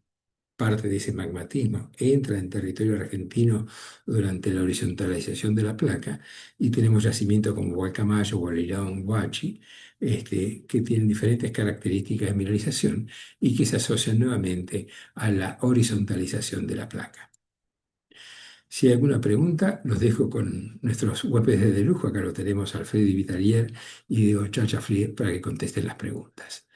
parte de ese magmatismo entra en territorio argentino durante la horizontalización de la placa y tenemos yacimientos como Gualcamayo, Gualeirón, Huachi, que tienen diferentes características de mineralización y que se asocian nuevamente a la horizontalización de la placa. Si hay alguna pregunta, los dejo con nuestros huéspedes de lujo. Acá lo tenemos Alfredo Vitalier y Diego Chacha Flier para que contesten las preguntas.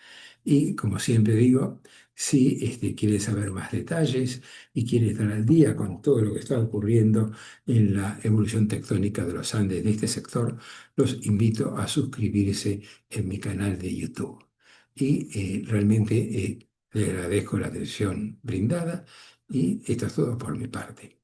Y como siempre digo, si quieren saber más detalles y quieren estar al día con todo lo que está ocurriendo en la evolución tectónica de los Andes de este sector, los invito a suscribirse en mi canal de YouTube. Y realmente les agradezco la atención brindada y esto es todo por mi parte.